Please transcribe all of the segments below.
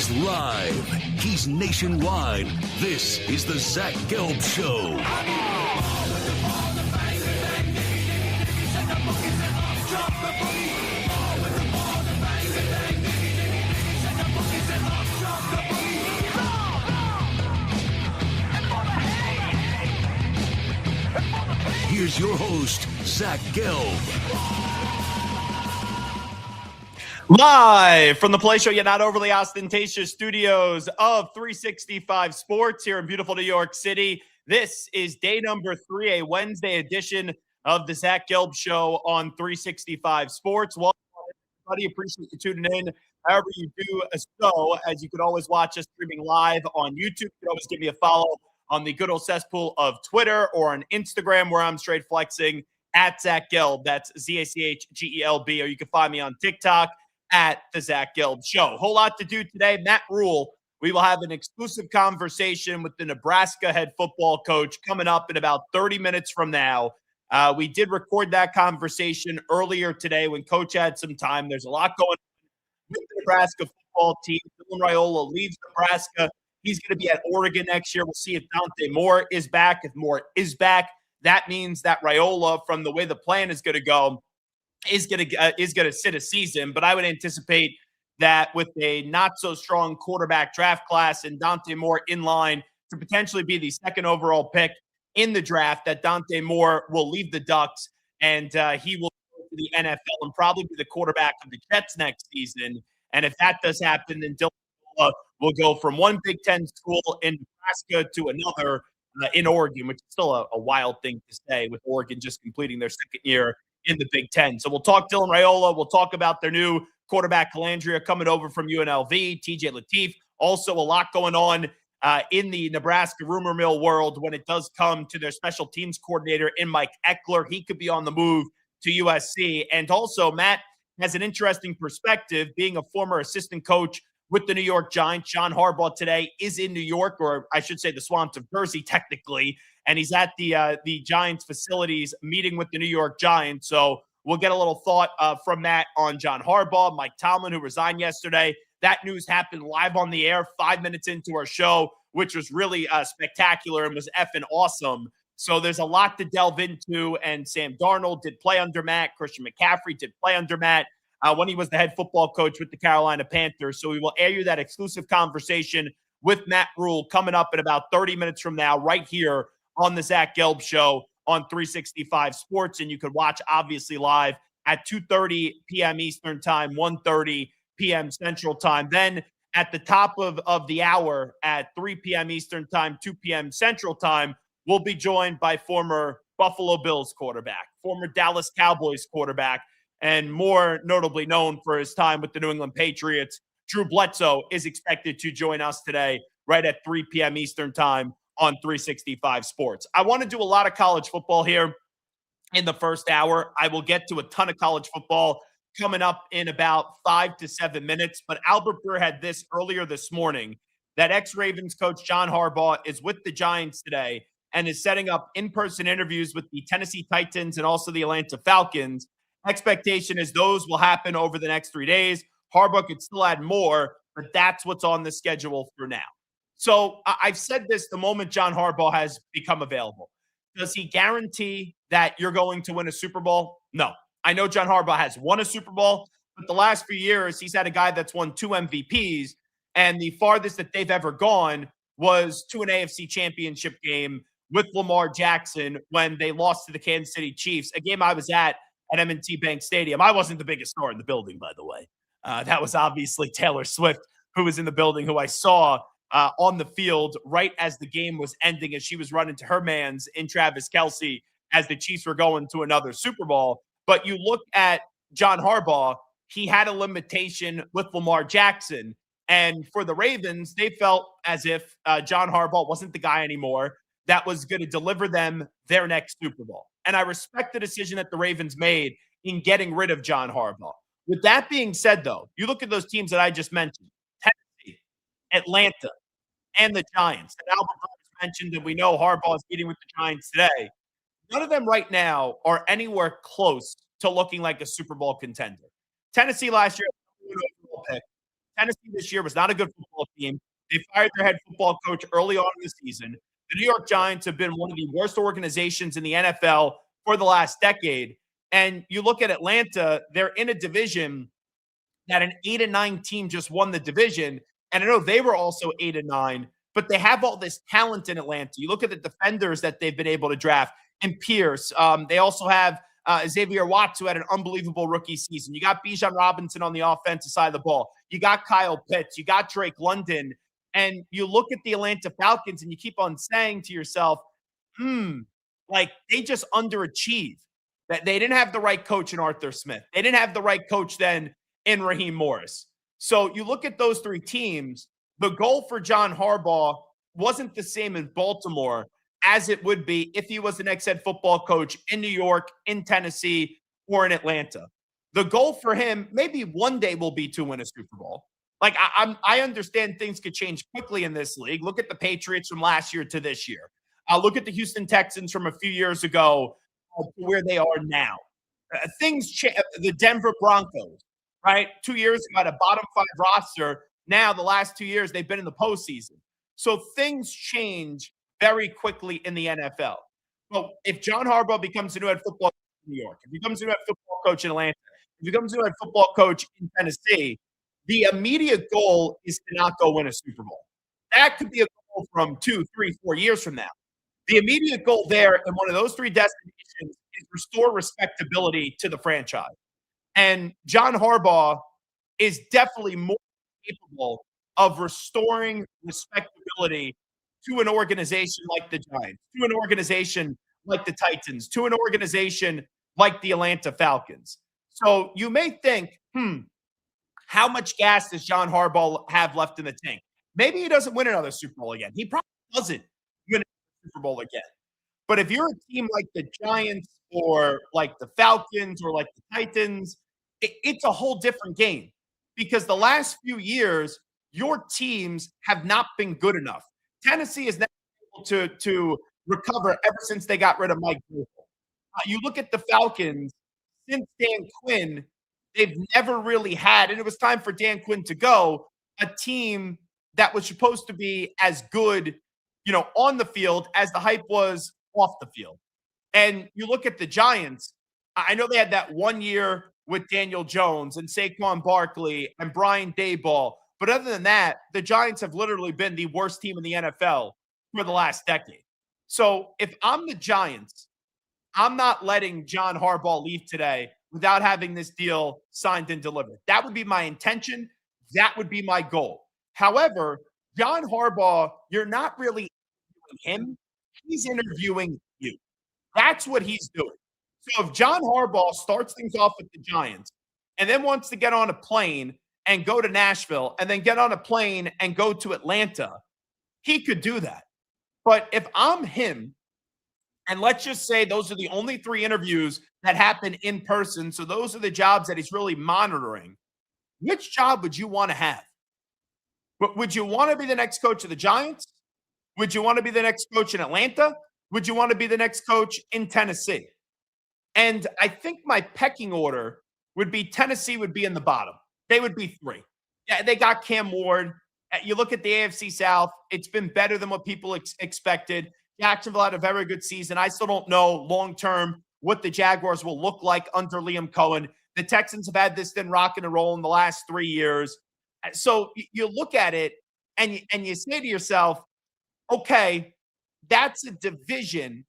He's live. He's nationwide. This is the Zach Gelb Show. Here's your host, Zach Gelb. Live from the Play Show, yet not overly ostentatious studios of 365 Sports here in beautiful New York City. This is day number 3, a Wednesday edition of the Zach Gelb Show on 365 Sports. Welcome, everybody. Appreciate you tuning in. However you do so, as you can always watch us streaming live on YouTube. You can always give me a follow on the good old cesspool of Twitter or on Instagram, where I'm straight flexing at Zach Gelb. That's ZACHGELB. Or you can find me on TikTok at the Zach Gelb Show. Whole lot to do today. Matt Rhule, we will have an exclusive conversation with the Nebraska head football coach coming up in about 30 minutes from now. We did record that conversation earlier today when Coach had some time. There's a lot going on with the Nebraska football team. Dylan Raiola leaves Nebraska. He's going to be at Oregon next year. We'll see if Dante Moore is back. If Moore is back, that means that Raiola, from the way the plan is going to go, is going to sit a season. But I would anticipate that with a not so strong quarterback draft class and Dante Moore in line to potentially be the second overall pick in the draft, that Dante Moore will leave the Ducks and he will go to the NFL and probably be the quarterback of the Jets next season. And if that does happen, then Dylan will go from one Big Ten school in Nebraska to another in Oregon, which is still a wild thing to say, with Oregon just completing their second year in the Big Ten. So we'll talk Dylan Raiola. We'll talk about their new quarterback, Calandria, coming over from UNLV, TJ Lateef. Also a lot going on in the Nebraska rumor mill world when it does come to their special teams coordinator in Mike Eckler. He could be on the move to USC. And also, Matt has an interesting perspective, being a former assistant coach with the New York Giants. John Harbaugh today is in New York, or I should say the swamps of Jersey, technically, and he's at the Giants facilities meeting with the New York Giants. So we'll get a little thought from Matt on John Harbaugh, Mike Tomlin, who resigned yesterday. That news happened live on the air 5 minutes into our show, which was really spectacular and was effing awesome. So there's a lot to delve into, and Sam Darnold did play under Matt. Christian McCaffrey did play under Matt when he was the head football coach with the Carolina Panthers. So we will air you that exclusive conversation with Matt Rhule coming up in about 30 minutes from now, right here on the Zach Gelb Show on 365 Sports. And you can watch, obviously, live at 2:30 p.m. Eastern Time, 1:30 p.m. Central Time. Then at the top of the hour at 3 p.m. Eastern Time, 2 p.m. Central Time, we'll be joined by former Buffalo Bills quarterback, former Dallas Cowboys quarterback, and more notably known for his time with the New England Patriots, Drew Bledsoe is expected to join us today right at 3 p.m. Eastern Time on 365 Sports. I want to do a lot of college football here in the first hour. I will get to a ton of college football coming up in about 5 to 7 minutes. But Albert Breer had this earlier this morning, that ex-Ravens coach John Harbaugh is with the Giants today and is setting up in-person interviews with the Tennessee Titans and also the Atlanta Falcons. Expectation is those will happen over the next 3 days. Harbaugh could still add more, but that's what's on the schedule for now. So I've said this the moment John Harbaugh has become available. Does he guarantee that you're going to win a Super Bowl? No. I know John Harbaugh has won a Super Bowl, but the last few years, he's had a guy that's won 2 MVPs, and the farthest that they've ever gone was to an AFC championship game with Lamar Jackson when they lost to the Kansas City Chiefs, a game I was at M&T Bank Stadium. I wasn't the biggest star in the building, by the way. That was obviously Taylor Swift, who was in the building, who I saw on the field right as the game was ending, as she was running to her mans in Travis Kelce as the Chiefs were going to another Super Bowl. But you look at John Harbaugh, he had a limitation with Lamar Jackson. And for the Ravens, they felt as if John Harbaugh wasn't the guy anymore that was going to deliver them their next Super Bowl. And I respect the decision that the Ravens made in getting rid of John Harbaugh. With that being said, though, you look at those teams that I just mentioned, Tennessee, Atlanta, and the Giants. And Albert mentioned that we know Harbaugh is meeting with the Giants today. None of them right now are anywhere close to looking like a Super Bowl contender. Tennessee last year, pick. Tennessee this year was not a good football team. They fired their head football coach early on in the season. The New York Giants have been one of the worst organizations in the NFL for the last decade. And you look at Atlanta, they're in a division that an 8-9 team just won the division. And I know they were also 8-9, but they have all this talent in Atlanta. You look at the defenders that they've been able to draft and Pierce. They also have Xavier Watts, who had an unbelievable rookie season. You got Bijan Robinson on the offensive side of the ball. You got Kyle Pitts. You got Drake London. And you look at the Atlanta Falcons and you keep on saying to yourself, like they just underachieved. That they didn't have the right coach in Arthur Smith. They didn't have the right coach then in Raheem Morris. So you look at those three teams, the goal for John Harbaugh wasn't the same in Baltimore as it would be if he was the next head football coach in New York, in Tennessee, or in Atlanta. The goal for him maybe one day will be to win a Super Bowl. Like I understand things could change quickly in this league. Look at the Patriots from last year to this year. Look at the Houston Texans from a few years ago to where they are now. Things change. The Denver Broncos, right? 2 years ago, had a bottom 5 roster. Now, the last 2 years, they've been in the postseason. So things change very quickly in the NFL. Well, if John Harbaugh becomes the new head football coach in New York, if he becomes the new head football coach in Atlanta, if he becomes the new head football coach in Tennessee, the immediate goal is to not go win a Super Bowl. That could be a goal from 2, 3, 4 years from now. The immediate goal there in one of those three destinations is restore respectability to the franchise. And John Harbaugh is definitely more capable of restoring respectability to an organization like the Giants, to an organization like the Titans, to an organization like the Atlanta Falcons. So you may think, how much gas does John Harbaugh have left in the tank? Maybe he doesn't win another Super Bowl again. He probably doesn't win a Super Bowl again. But if you're a team like the Giants or like the Falcons or like the Titans, it's a whole different game because the last few years, your teams have not been good enough. Tennessee is not able to recover ever since they got rid of Mike Vrabel. You look at the Falcons, since Dan Quinn, they've never really had, and it was time for Dan Quinn to go, a team that was supposed to be as good, on the field as the hype was off the field. And you look at the Giants, I know they had that 1 year with Daniel Jones and Saquon Barkley and Brian Daboll. But other than that, the Giants have literally been the worst team in the NFL for the last decade. So if I'm the Giants, I'm not letting John Harbaugh leave today without having this deal signed and delivered. That would be my intention. That would be my goal. However, John Harbaugh, you're not really interviewing him. He's interviewing you. That's what he's doing. So if John Harbaugh starts things off with the Giants and then wants to get on a plane and go to Nashville and then get on a plane and go to Atlanta, he could do that. But if I'm him, and let's just say those are the only 3 interviews that happen in person, so those are the jobs that he's really monitoring, which job would you want to have? Would you want to be the next coach of the Giants? Would you want to be the next coach in Atlanta? Would you want to be the next coach in Tennessee? And I think my pecking order would be Tennessee would be in the bottom. They would be 3. Yeah, they got Cam Ward. You look at the AFC South, it's been better than what people expected. Jacksonville had a very good season. I still don't know long-term what the Jaguars will look like under Liam Cohen. The Texans have had this thin rock and roll in the last 3 years. So you look at it and you say to yourself, okay, that's a division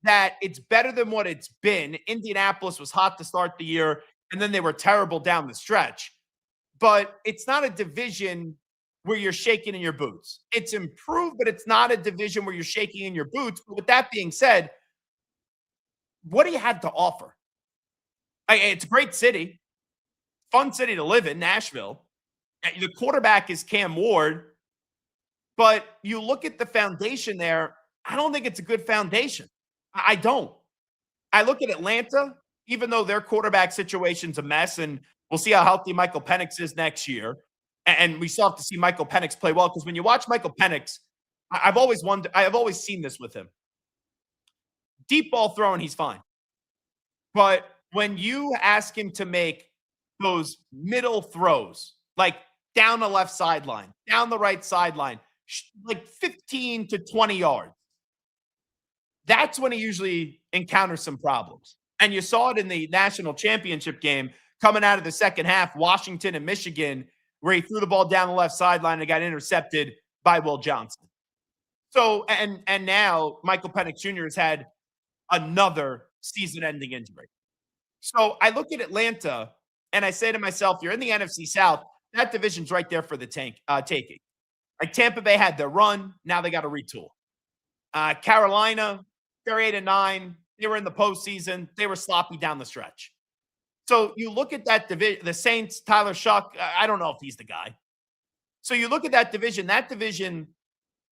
that it's better than what it's been. Indianapolis was hot to start the year, and then they were terrible down the stretch. But it's not a division where you're shaking in your boots. It's improved, but it's not a division where you're shaking in your boots. But with that being said, what do you have to offer? It's a great city, fun city to live in, Nashville. The quarterback is Cam Ward, but you look at the foundation there, I don't think it's a good foundation. I don't. I look at Atlanta, even though their quarterback situation's a mess, and we'll see how healthy Michael Penix is next year. And we still have to see Michael Penix play well, because when you watch Michael Penix, I've always seen this with him. Deep ball throwing, he's fine. But when you ask him to make those middle throws, like down the left sideline, down the right sideline, like 15 to 20 yards. That's when he usually encounters some problems. And you saw it in the national championship game coming out of the second half, Washington and Michigan, where he threw the ball down the left sideline and got intercepted by Will Johnson. So, and now Michael Penix Jr. has had another season-ending injury. So I look at Atlanta and I say to myself, you're in the NFC South. That division's right there for the taking. Like Tampa Bay had their run. Now they got to retool. Carolina, they're 8-9. They were in the postseason. They were sloppy down the stretch. So you look at that division, the Saints, Tyler Shuck, I don't know if he's the guy. So you look at that division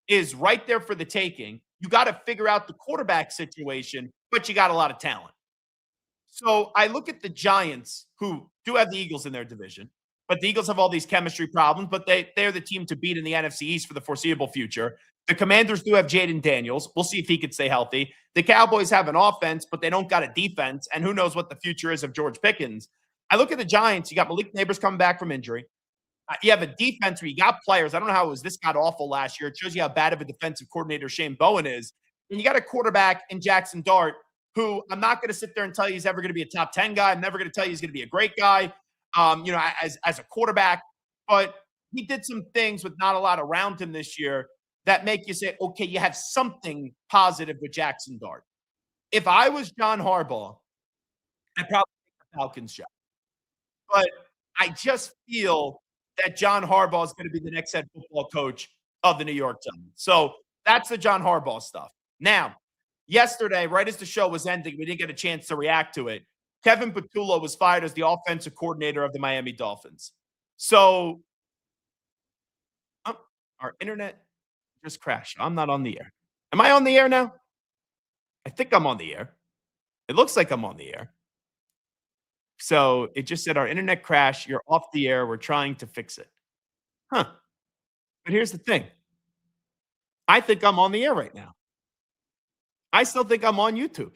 is right there for the taking. You got to figure out the quarterback situation, but you got a lot of talent. So I look at the Giants, who do have the Eagles in their division, but the Eagles have all these chemistry problems, but they're the team to beat in the NFC East for the foreseeable future. The Commanders do have Jaden Daniels. We'll see if he can stay healthy. The Cowboys have an offense, but they don't got a defense, and who knows what the future is of George Pickens. I look at the Giants. You got Malik Neighbors coming back from injury. You have a defense where you got players. I don't know how it was this got awful last year. It shows you how bad of a defensive coordinator Shane Bowen is. And you got a quarterback in Jackson Dart, who I'm not going to sit there and tell you he's ever going to be a top 10 guy. I'm never going to tell you he's going to be a great guy, as a quarterback. But he did some things with not a lot around him this year that make you say, okay, you have something positive with Jackson Dart. If I was John Harbaugh, I'd probably take the Falcons job. But I just feel that John Harbaugh is going to be the next head football coach of the New York Giants. So that's the John Harbaugh stuff. Now, yesterday, right as the show was ending, we didn't get a chance to react to it. Kevin Patullo was fired as the offensive coordinator of the Miami Dolphins. So our internet just crashed. I'm not on the air. Am I on the air now? I think I'm on the air. It looks like I'm on the air. So it just said our internet crashed. You're off the air. We're trying to fix it. Huh. But here's the thing. I think I'm on the air right now. I still think I'm on YouTube.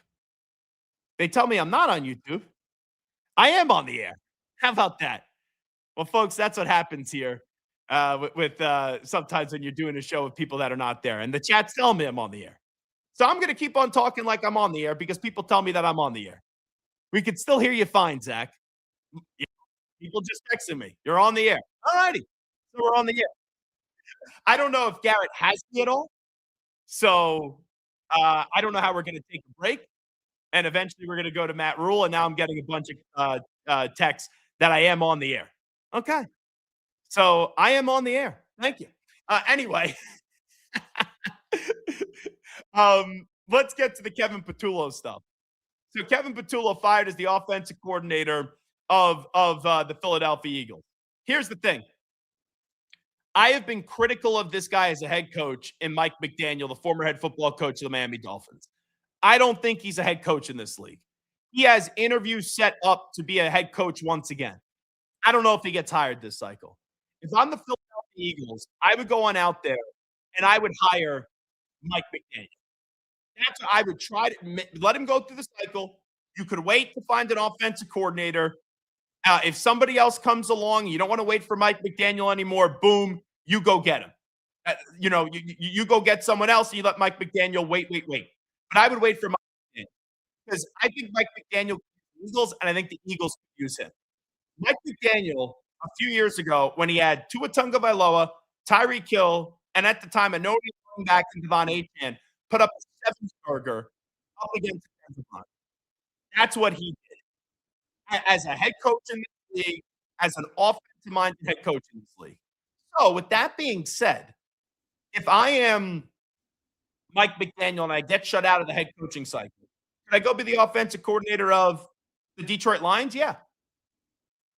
They tell me I'm not on YouTube. I am on the air. How about that? Well, folks, that's what happens here with sometimes when you're doing a show with people that are not there. And the chat's telling me I'm on the air. So I'm going to keep on talking like I'm on the air because people tell me that I'm on the air. We can still hear you fine, Zach. People just texting me. You're on the air. All righty. So we're on the air. I don't know if Garrett has me at all. So I don't know how we're going to take a break. And eventually we're going to go to Matt Rhule. And now I'm getting a bunch of texts that I am on the air. Okay. So I am on the air. Thank you. Anyway, let's get to the Kevin Patullo stuff. So Kevin Patullo fired as the offensive coordinator of the Philadelphia Eagles. Here's the thing. I have been critical of this guy as a head coach in Mike McDaniel, the former head football coach of the Miami Dolphins. I don't think he's a head coach in this league. He has interviews set up to be a head coach once again. I don't know if he gets hired this cycle. If I'm the Philadelphia Eagles, I would go on out there and I would hire Mike McDaniel. That's what I would try to let him go through the cycle. You could wait to find an offensive coordinator. If somebody else comes along, you don't want to wait for Mike McDaniel anymore. Boom, you go get him. You go get someone else and you let Mike McDaniel wait. But I would wait for Mike McDaniel because I think Mike McDaniel can use the Eagles, and I think the Eagles could use him. Mike McDaniel, a few years ago, when he had Tua Tagovailoa, Tyreek Hill, and at the time, a no going back in Devon Achane, put up a 7-burger up against Devon. That's what he did as a head coach in this league, as an offensive-minded head coach in this league. So, with that being said, if I am Mike McDaniel and I get shut out of the head coaching cycle, can I go be the offensive coordinator of the Detroit Lions? Yeah.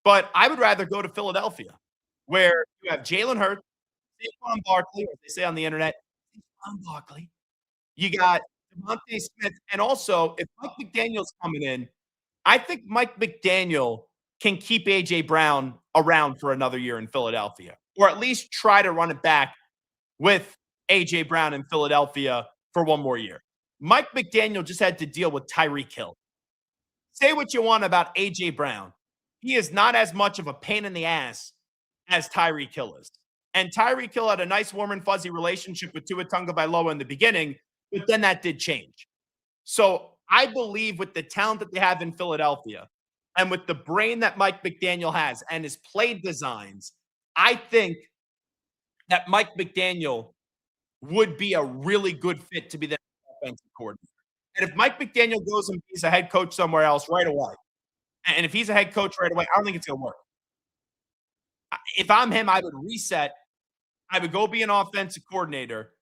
But I would rather go to Philadelphia, where you have Jalen Hurts, Saquon Barkley, as they say on the internet, Saquon Barkley. You got DeVonta Smith. And also, if Mike McDaniel's coming in, I think Mike McDaniel can keep A.J. Brown around for another year in Philadelphia, or at least try to run it back with A.J. Brown in Philadelphia for one more year. Mike McDaniel just had to deal with Tyreek Hill. Say what you want about A.J. Brown. He is not as much of a pain in the ass as Tyreek Hill is. And Tyreek Hill had a nice warm and fuzzy relationship with Tua Tagovailoa in the beginning, but then that did change. So I believe with the talent that they have in Philadelphia and with the brain that Mike McDaniel has and his play designs, I think that Mike McDaniel would be a really good fit to be the offensive coordinator. And if Mike McDaniel goes and he's a head coach somewhere else right away, and if he's a head coach right away, I don't think it's going to work. If I'm him, I would reset. I would go be an offensive coordinator.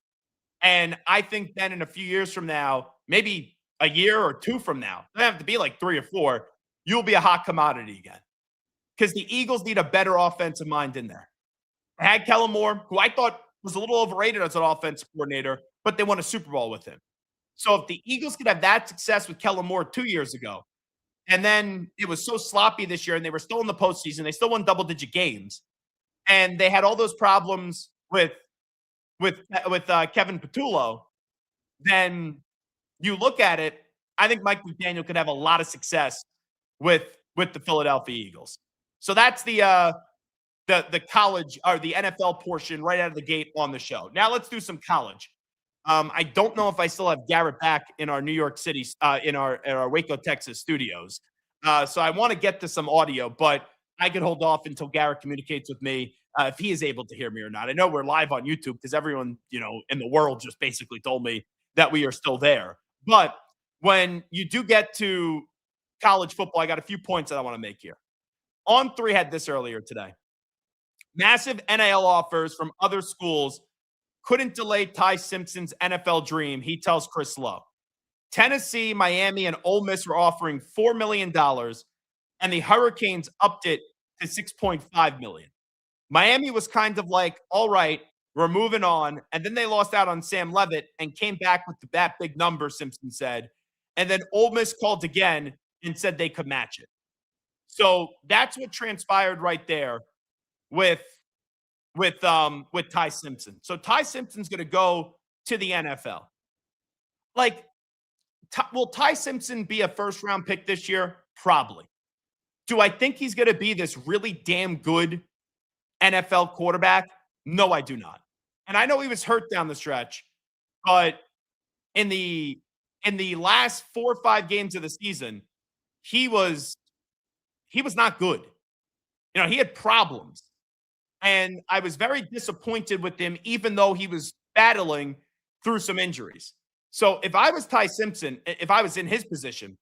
And I think then in a few years from now, maybe a year or two from now, it doesn't have to be like 3 or 4, you'll be a hot commodity again. Because the Eagles need a better offensive mind in there. I had Kellen Moore, who I thought was a little overrated as an offensive coordinator, but they won a Super Bowl with him. So if the Eagles could have that success with Kellen Moore 2 years ago, and then it was so sloppy this year, and they were still in the postseason, they still won double-digit games, and they had all those problems with Kevin Patullo, then you look at it, I think Mike McDaniel could have a lot of success with the Philadelphia Eagles. So that's the college or the NFL portion right out of the gate on the show. Now let's do some college. I don't know if I still have Garrett back in our New York City, in our Waco, Texas studios. So I want to get to some audio, but I could hold off until Garrett communicates with me if he is able to hear me or not. I know we're live on YouTube because everyone, in the world just basically told me that we are still there. But when you do get to college football, I got a few points that I want to make here. On3 had this earlier today. Massive NIL offers from other schools couldn't delay Ty Simpson's NFL dream, he tells Chris Lowe. Tennessee, Miami, and Ole Miss were offering $4 million, and the Hurricanes upped it to $6.5 million. Miami was kind of like, all right, we're moving on. And then they lost out on Sam Levitt and came back with that big number, Simpson said. And then Ole Miss called again and said they could match it. So that's what transpired right there with Ty Simpson. So Ty Simpson's going to go to the NFL. Like, will Ty Simpson be a first-round pick this year? Probably. Do I think he's going to be this really damn good NFL quarterback? No, I do not. And I know he was hurt down the stretch, but in the last 4 or 5 games of the season, he was not good. He had problems. And I was very disappointed with him, even though he was battling through some injuries. So if I was Ty Simpson, if I was in his position,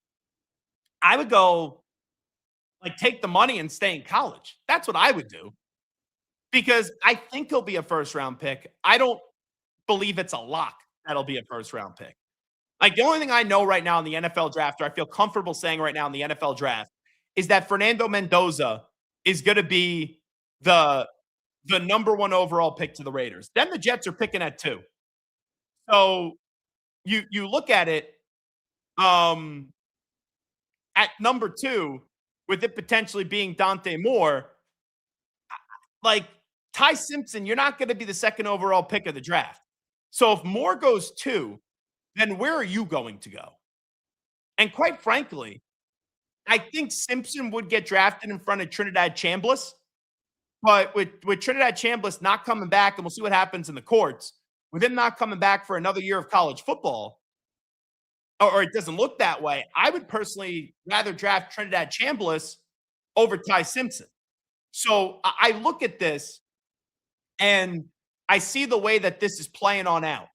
I would go take the money and stay in college. That's what I would do. Because I think he'll be a first-round pick. I don't believe it's a lock that'll be a first-round pick. The only thing I know right now in the NFL draft, or I feel comfortable saying right now in the NFL draft, is that Fernando Mendoza is going to be the number 1 overall pick to the Raiders. Then the Jets are picking at 2. So you look at it at number 2, with it potentially being Dante Moore, Ty Simpson, you're not going to be the 2nd overall pick of the draft. So if Moore goes 2, then where are you going to go? And quite frankly, I think Simpson would get drafted in front of Trinidad Chambliss. But with Trinidad Chambliss not coming back, and we'll see what happens in the courts, with him not coming back for another year of college football, or it doesn't look that way, I would personally rather draft Trinidad Chambliss over Ty Simpson. So I look at this, and I see the way that this is playing on out.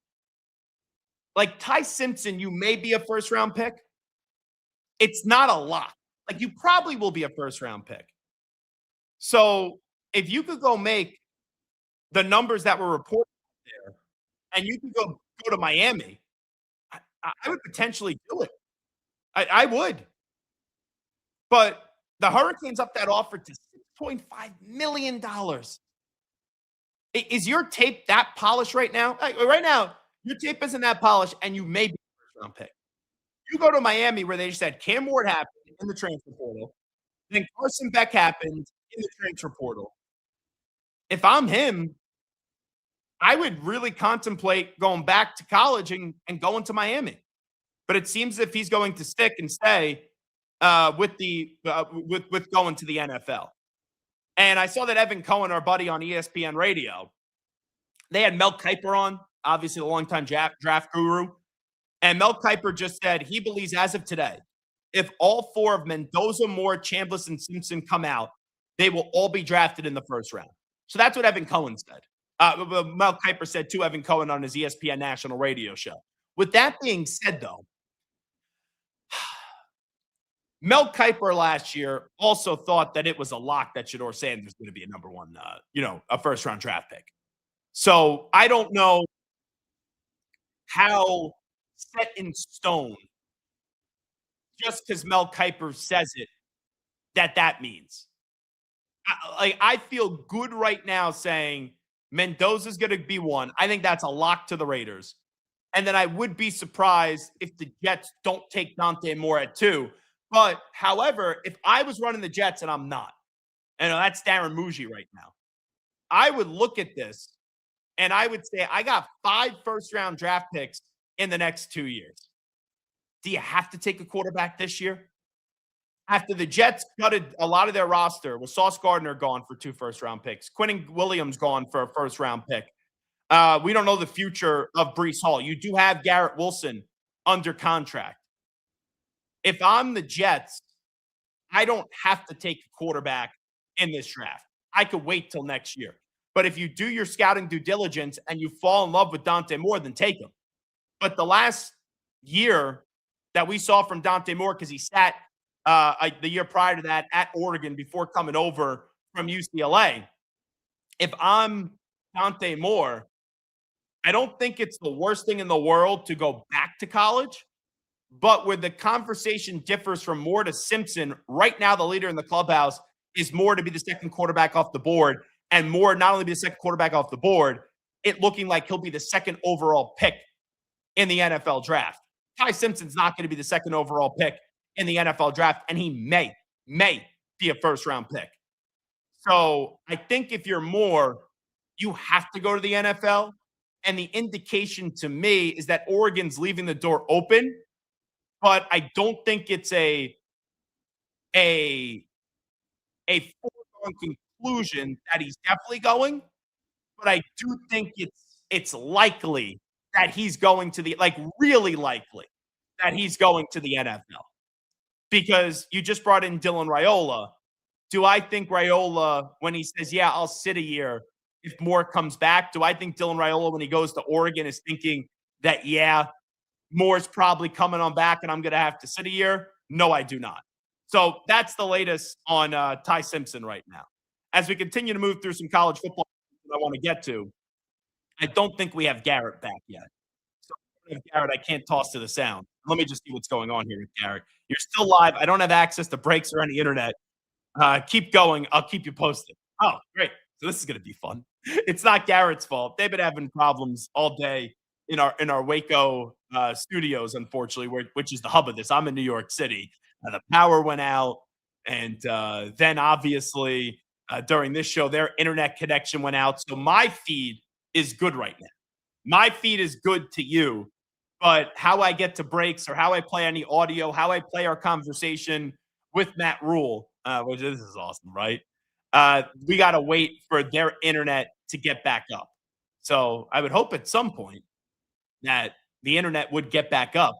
Ty Simpson, you may be a first-round pick. It's not a lock. You probably will be a first-round pick. So if you could go make the numbers that were reported there, and you could go to Miami, I would potentially do it. I would. But the Hurricanes up that offer to $6.5 million. Is your tape that polished right now? Right now, your tape isn't that polished, and you may be a first-round pick. You go to Miami, where they just had Cam Ward happen in the transfer portal. Then Carson Beck happened in the transfer portal. If I'm him, I would really contemplate going back to college and going to Miami. But it seems as if he's going to stick and stay with going to the NFL. And I saw that Evan Cohen, our buddy on ESPN Radio, they had Mel Kiper on, obviously the longtime draft guru. And Mel Kiper just said he believes as of today, if all four of Mendoza, Moore, Chambliss, and Simpson come out, they will all be drafted in the first round. So that's what Evan Cohen said. Mel Kiper said to Evan Cohen on his ESPN national radio show. With that being said, though, Mel Kiper last year also thought that it was a lock that Shedeur Sanders was going to be a number one, a first round draft pick. So I don't know how set in stone, just because Mel Kiper says it, that means. I feel good right now saying Mendoza's going to be one. I think that's a lock to the Raiders. And then I would be surprised if the Jets don't take Dante Moore at 2. But, however, if I was running the Jets and I'm not, and that's Darren Muji right now, I would look at this and I would say I got 5 first-round draft picks in the next 2 years. Do you have to take a quarterback this year? After the Jets gutted a lot of their roster, with Sauce Gardner gone for 2 first-round picks, Quinnen Williams gone for a first-round pick. We don't know the future of Breece Hall. You do have Garrett Wilson under contract. If I'm the Jets, I don't have to take a quarterback in this draft. I could wait till next year. But if you do your scouting due diligence and you fall in love with Dante Moore, then take him. But the last year that we saw from Dante Moore, because he sat the year prior to that at Oregon before coming over from UCLA, if I'm Dante Moore, I don't think it's the worst thing in the world to go back to college. But where the conversation differs from Moore to Simpson, right now the leader in the clubhouse is Moore to be the second quarterback off the board, and Moore not only be the second quarterback off the board, it looking like he'll be the second overall pick in the NFL draft. Ty Simpson's not going to be the second overall pick in the NFL draft, and he may be a first-round pick. So I think if you're Moore, you have to go to the NFL, and the indication to me is that Oregon's leaving the door open, but I don't think it's a foregone conclusion that he's definitely going. But I do think it's likely that he's going to really likely that he's going to the NFL. Because you just brought in Dylan Raiola. Do I think Raiola, when he says, yeah, I'll sit a year if Moore comes back, do I think Dylan Raiola, when he goes to Oregon, is thinking that, yeah, Moore's probably coming on back and I'm going to have to sit a year? No, I do not. So that's the latest on Ty Simpson right now. As we continue to move through some college football that I want to get to, I don't think we have Garrett back yet. So Garrett, I can't toss to the sound. Let me just see what's going on here with Garrett. You're still live. I don't have access to breaks or any internet. Keep going. I'll keep you posted. Oh, great. So this is going to be fun. It's not Garrett's fault. They've been having problems all day in our Waco studios, unfortunately, which is the hub of this. I'm in New York City. The power went out. And then obviously during this show, their internet connection went out. So my feed is good right now. My feed is good to you. But how I get to breaks or how I play any audio, how I play our conversation with Matt Rhule, which this is awesome, right? We got to wait for their internet to get back up. So I would hope at some point that the internet would get back up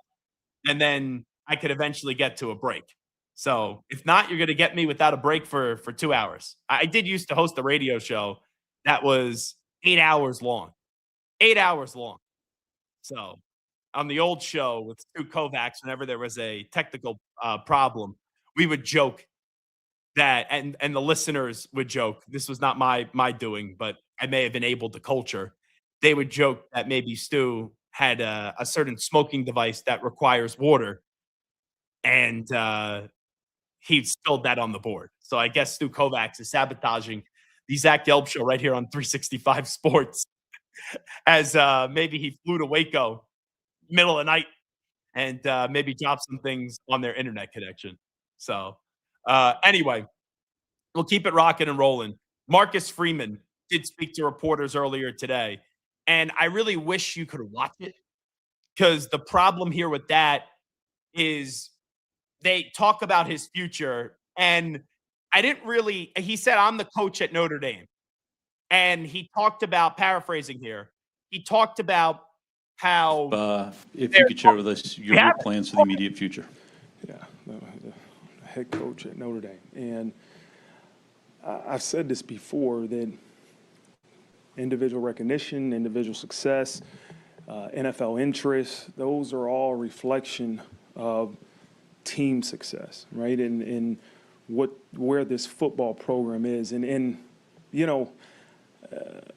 and then I could eventually get to a break. So if not, you're going to get me without a break for 2 hours. I did used to host a radio show that was 8 hours long. 8 hours long. So on the old show with Stu Kovacs, whenever there was a technical problem, we would joke that, and the listeners would joke, this was not my doing, but I may have enabled the culture. They would joke that maybe Stu had a certain smoking device that requires water, and he spilled that on the board. So I guess Stu Kovacs is sabotaging the Zach Gelb show right here on 365 Sports, as maybe he flew to Waco middle of the night and maybe drop some things on their internet connection. So anyway, we'll keep it rocking and rolling. Marcus Freeman did speak to reporters earlier today, and I really wish you could watch it, because the problem here with that is they talk about his future, and I didn't really, he said, I'm the coach at Notre Dame. And he talked about, paraphrasing here, he talked about how if you could share with us your plans for the immediate future. Yeah, the head coach at Notre Dame. And I've said this before, that individual recognition, individual success, NFL interest, those are all reflection of team success, right? And where this football program is. And you know,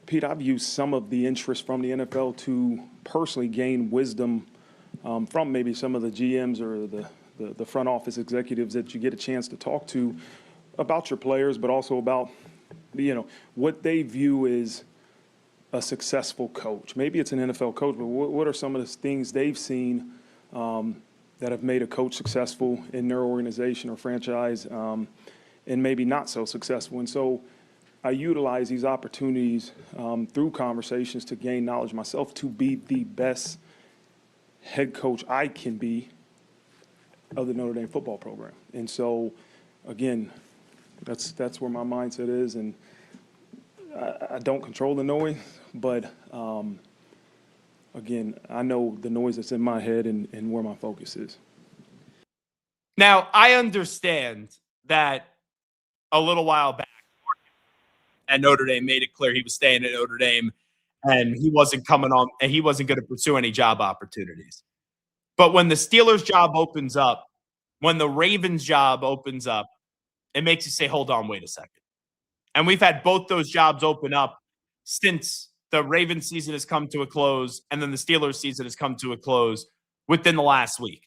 Pete, I've used some of the interest from the NFL to personally gain wisdom from maybe some of the GMs or the front office executives that you get a chance to talk to about your players, but also about, you know, what they view as a successful coach. Maybe it's an NFL coach, but what are some of the things they've seen that have made a coach successful in their organization or franchise, and maybe not so successful? And so I utilize these opportunities through conversations to gain knowledge myself, to be the best head coach I can be of the Notre Dame football program. And so, again, that's where my mindset is. And I don't control the noise, but again, I know the noise that's in my head and where my focus is. Now, I understand that a little while back, at Notre Dame made it clear he was staying at Notre Dame and he wasn't coming on and he wasn't going to pursue any job opportunities. But when the Steelers job opens up, when the Ravens job opens up, it makes you say, hold on, wait a second. And we've had both those jobs open up since the Ravens season has come to a close and then the Steelers season has come to a close within the last week.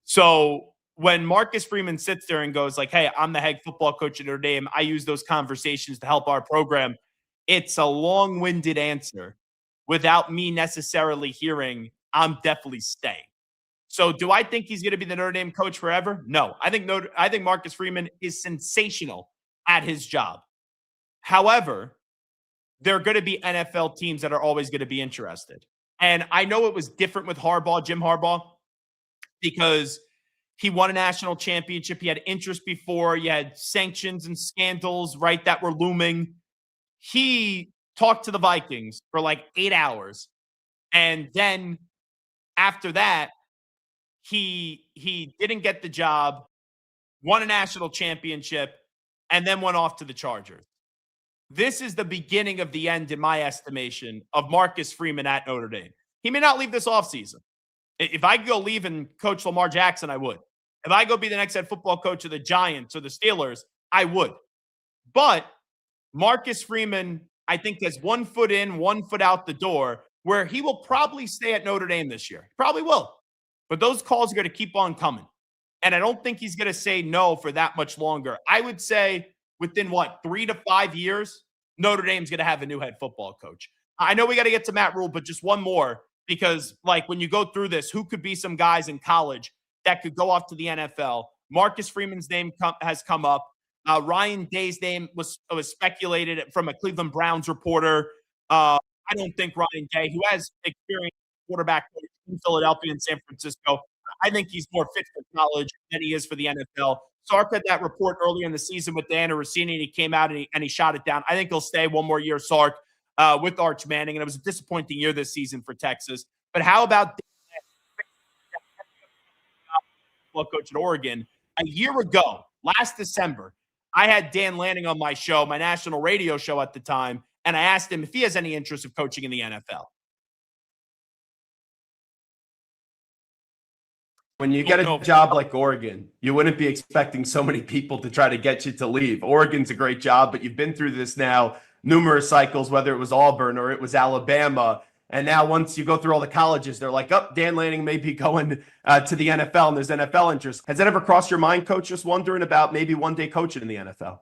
So when Marcus Freeman sits there and goes like, hey, I'm the head football coach at Notre Dame, I use those conversations to help our program, it's a long-winded answer without me necessarily hearing, I'm definitely staying. So do I think he's going to be the Notre Dame coach forever? No. I think Marcus Freeman is sensational at his job. However, there are going to be NFL teams that are always going to be interested. And I know it was different with Harbaugh, Jim Harbaugh, because he won a national championship. He had interest before. You had sanctions and scandals, right, that were looming. He talked to the Vikings for like 8 hours. And then after that, he didn't get the job, won a national championship, and then went off to the Chargers. This is the beginning of the end, in my estimation, of Marcus Freeman at Notre Dame. He may not leave this offseason. If I could go leave and coach Lamar Jackson, I would. If I go be the next head football coach of the Giants or the Steelers, I would. But Marcus Freeman, I think, has 1 foot in, 1 foot out the door, where he will probably stay at Notre Dame this year. Probably will. But those calls are going to keep on coming. And I don't think he's going to say no for that much longer. I would say within, 3 to 5 years, Notre Dame's going to have a new head football coach. I know we got to get to Matt Rhule, but just one more, because like when you go through this, who could be some guys in college that could go off to the NFL? Marcus Freeman's name has come up. Ryan Day's name was speculated from a Cleveland Browns reporter. I don't think Ryan Day, who has experience quarterback in Philadelphia and San Francisco, I think he's more fit for college than he is for the NFL. Sark had that report earlier in the season with Dan Rossini, and he came out and he shot it down. I think he'll stay one more year, Sark, with Arch Manning, and it was a disappointing year this season for Texas. But how about football coach at Oregon? A year ago, last December, I had Dan Lanning on my show, my national radio show at the time, and I asked him if he has any interest of coaching in the NFL. When you get a job like Oregon, you wouldn't be expecting so many people to try to get you to leave. Oregon's a great job, but you've been through this now numerous cycles, whether it was Auburn or it was Alabama. And now once you go through all the colleges, they're like, oh, Dan Lanning may be going to the NFL, and there's NFL interest. Has that ever crossed your mind, Coach, just wondering about maybe one day coaching in the NFL?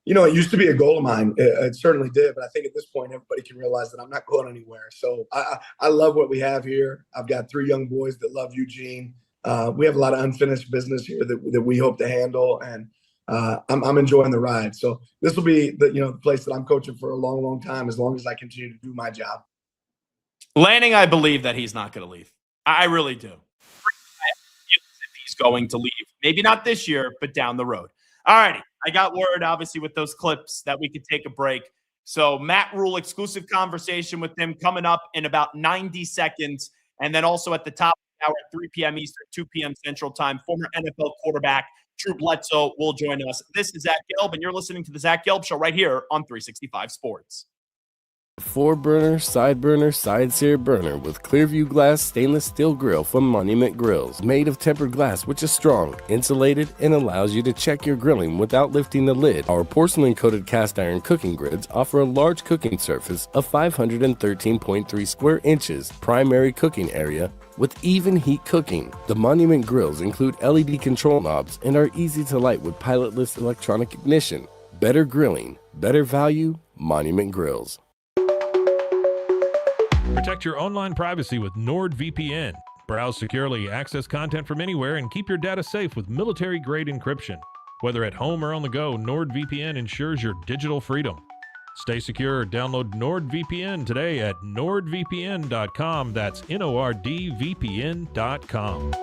You know, it used to be a goal of mine. It certainly did. But I think at this point, everybody can realize that I'm not going anywhere. So I love what we have here. I've got 3 young boys that love Eugene. We have a lot of unfinished business here that we hope to handle. And I'm enjoying the ride. So this will be the place that I'm coaching for a long, long time, as long as I continue to do my job. Lanning, I believe that he's not going to leave. I really do. If he's going to leave, maybe not this year, but down the road. All righty. I got word, obviously, with those clips that we could take a break. So Matt Rhule, exclusive conversation with him coming up in about 90 seconds. And then also at the top of the hour at 3 p.m. Eastern, 2 p.m. Central Time, former NFL quarterback Drew Bledsoe will join us. This is Zach Gelb, and you're listening to the Zach Gelb Show right here on 365 Sports. 4-burner, side sear burner with Clearview glass stainless steel grill from Monument Grills. Made of tempered glass, which is strong, insulated, and allows you to check your grilling without lifting the lid. Our porcelain-coated cast iron cooking grids offer a large cooking surface of 513.3 square inches, primary cooking area, with even heat cooking. The Monument Grills include LED control knobs and are easy to light with pilotless electronic ignition. Better grilling, better value, Monument Grills. Protect your online privacy with NordVPN. Browse securely, access content from anywhere, and keep your data safe with military-grade encryption. Whether at home or on the go, NordVPN ensures your digital freedom. Stay secure. Download NordVPN today at nordvpn.com. That's NORDVPN.com.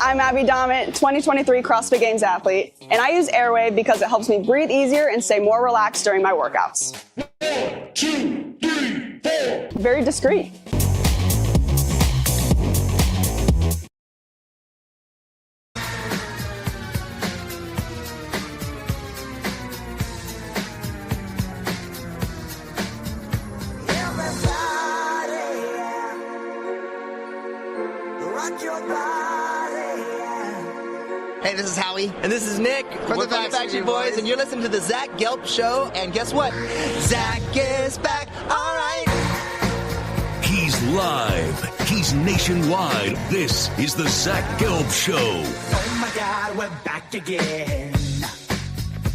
I'm Abby Dommett, 2023 CrossFit Games athlete, and I use Airwave because it helps me breathe easier and stay more relaxed during my workouts. 1, 2, 3, 4. Very discreet. Hey, this is Howie. And this is Nick from the Backstreet Boys. And you're listening to the Zach Gelb Show. And guess what? Zach is back. All right. He's live. He's nationwide. This is the Zach Gelb Show. Oh my God, we're back again.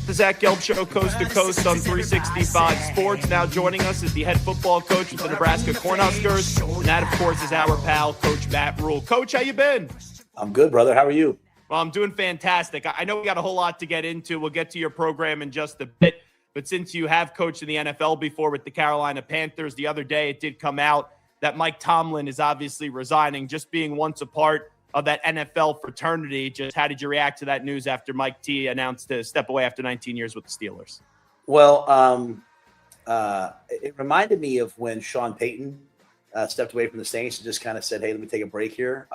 The Zach Gelb Show, coast to coast on 365 Sports. Now joining us is the head football coach of the Nebraska Cornhuskers. And that, of course, is our pal, Coach Matt Rhule. Coach, how you been? I'm good, brother. How are you? Well, I'm doing fantastic. I know we got a whole lot to get into. We'll get to your program in just a bit. But since you have coached in the NFL before with the Carolina Panthers, the other day it did come out that Mike Tomlin is obviously resigning, just being once a part of that NFL fraternity. Just how did you react to that news after Mike T announced to step away after 19 years with the Steelers? Well, it reminded me of when Sean Payton stepped away from the Saints and just kind of said, hey, let me take a break here.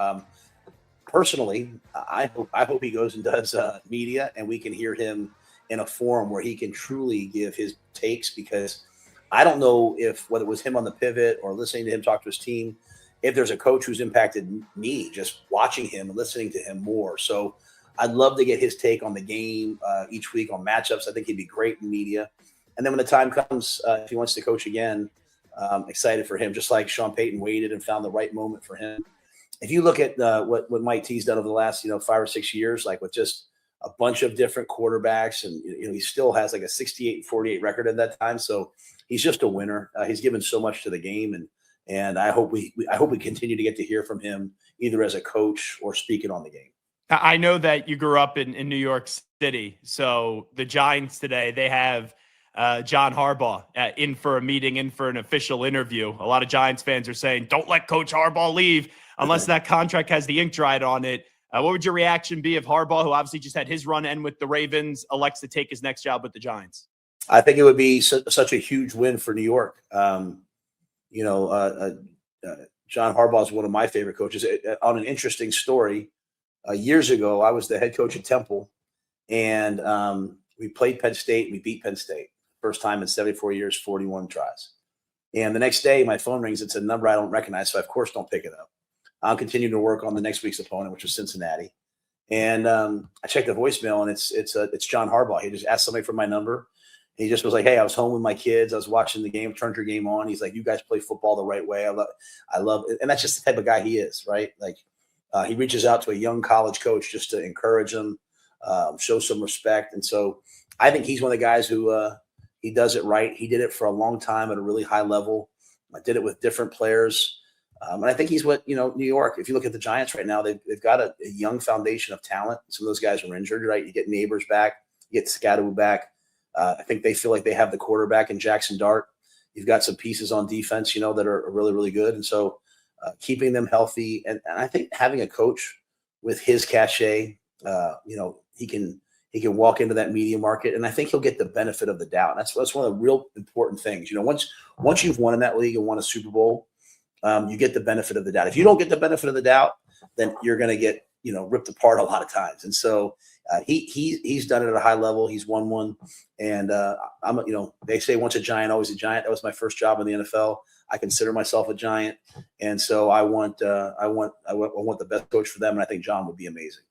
Personally, I hope he goes and does media and we can hear him in a forum where he can truly give his takes, because I don't know if whether it was him on the pivot or listening to him talk to his team, if there's a coach who's impacted me just watching him and listening to him more. So I'd love to get his take on the game each week on matchups. I think he'd be great in media. And then when the time comes, if he wants to coach again, excited for him, just like Sean Payton waited and found the right moment for him. If you look at what Mike T's done over the last 5 or 6 years, like with just a bunch of different quarterbacks, and he still has like a 68-48 record at that time. So he's just a winner. He's given so much to the game, and I hope we continue to get to hear from him either as a coach or speaking on the game. I know that you grew up in New York City, so the Giants today, they have John Harbaugh in for a meeting, in for an official interview. A lot of Giants fans are saying, don't let Coach Harbaugh leave unless that contract has the ink dried on it. What would your reaction be if Harbaugh, who obviously just had his run end with the Ravens, elects to take his next job with the Giants? I think it would be such a huge win for New York. John Harbaugh is one of my favorite coaches. On an interesting story, years ago, I was the head coach at Temple, and we played Penn State. We beat Penn State. First time in 74 years, 41 tries. And the next day, my phone rings. It's a number I don't recognize, so I, of course, don't pick it up. I'm continuing to work on the next week's opponent, which was Cincinnati. And I checked the voicemail, and it's John Harbaugh. He just asked somebody for my number. He just was like, "Hey, I was home with my kids. I was watching the game. Turned your game on." He's like, "You guys play football the right way. I love it." And that's just the type of guy he is, right? Like, he reaches out to a young college coach just to encourage him, show some respect. And so I think he's one of the guys who he does it right. He did it for a long time at a really high level. I did it with different players. And I think he's what, New York, if you look at the Giants right now, they've got a young foundation of talent. Some of those guys are injured, right? You get Neighbors back, you get Scadoo back. I think they feel like they have the quarterback in Jackson Dart. You've got some pieces on defense, that are really, really good. And so keeping them healthy. And I think having a coach with his cachet, he can walk into that media market, and I think he'll get the benefit of the doubt. That's one of the real important things. Once you've won in that league and won a Super Bowl, you get the benefit of the doubt. If you don't get the benefit of the doubt, then you're going to get ripped apart a lot of times. And so he's done it at a high level. He's won one, and they say once a Giant, always a Giant. That was my first job in the NFL. I consider myself a Giant, and so I want the best coach for them, and I think John would be amazing.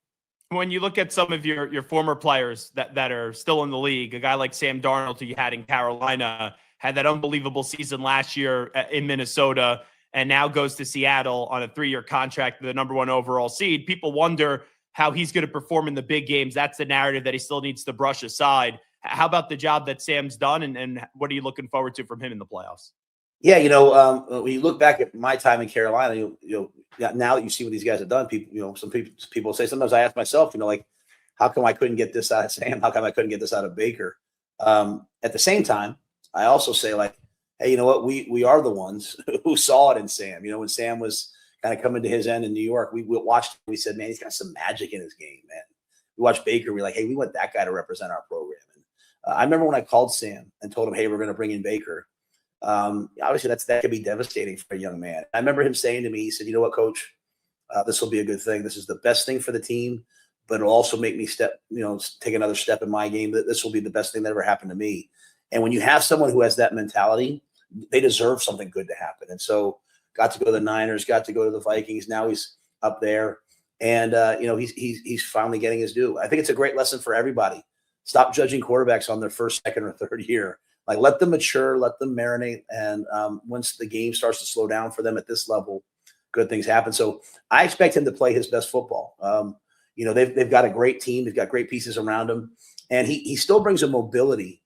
When you look at some of your former players that are still in the league, a guy like Sam Darnold, who you had in Carolina, had that unbelievable season last year in Minnesota, and now goes to Seattle on a 3-year contract, the number 1 overall seed. People wonder how he's going to perform in the big games. That's the narrative that he still needs to brush aside. How about the job that Sam's done, and what are you looking forward to from him in the playoffs? Yeah, when you look back at my time in Carolina, now that you see what these guys have done, people, some people say, sometimes I ask myself, like, how come I couldn't get this out of Sam? How come I couldn't get this out of Baker? At the same time, I also say, like, hey, you know what? We are the ones who saw it in Sam. When Sam was kind of coming to his end in New York, we watched him. We said, man, he's got some magic in his game, man. We watched Baker. We're like, hey, we want that guy to represent our program. And I remember when I called Sam and told him, hey, we're going to bring in Baker. Obviously, that could be devastating for a young man. I remember him saying to me, he said, you know what, coach, this will be a good thing. This is the best thing for the team, but it'll also make me take another step in my game. This will be the best thing that ever happened to me. And when you have someone who has that mentality, they deserve something good to happen. And so got to go to the Niners, got to go to the Vikings. Now he's up there, and he's finally getting his due. I think it's a great lesson for everybody. Stop judging quarterbacks on their first, second, or third year. Like, let them mature, let them marinate, and once the game starts to slow down for them at this level, good things happen. So I expect him to play his best football. They've got a great team, they've got great pieces around him, and he still brings a mobility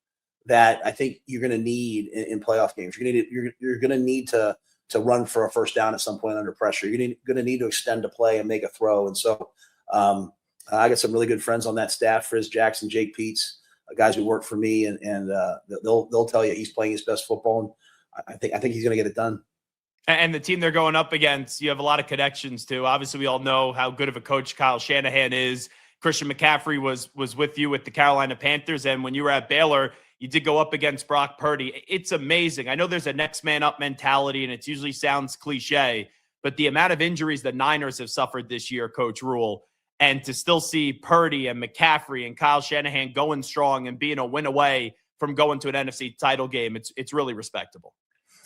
that I think you're going to need in playoff games. You're going to need to run for a first down at some point under pressure. You're going to need to extend a play and make a throw. And so I got some really good friends on that staff: Frizz Jackson, Jake Peets, guys who work for me, and they'll tell you he's playing his best football. And I think he's going to get it done. And the team they're going up against, you have a lot of connections to. Obviously, we all know how good of a coach Kyle Shanahan is. Christian McCaffrey was with you with the Carolina Panthers, and when you were at Baylor, you did go up against Brock Purdy. It's amazing. I know there's a next man up mentality, and it usually sounds cliche, but the amount of injuries the Niners have suffered this year, Coach Rhule, and to still see Purdy and McCaffrey and Kyle Shanahan going strong and being a win away from going to an NFC title game, it's really respectable.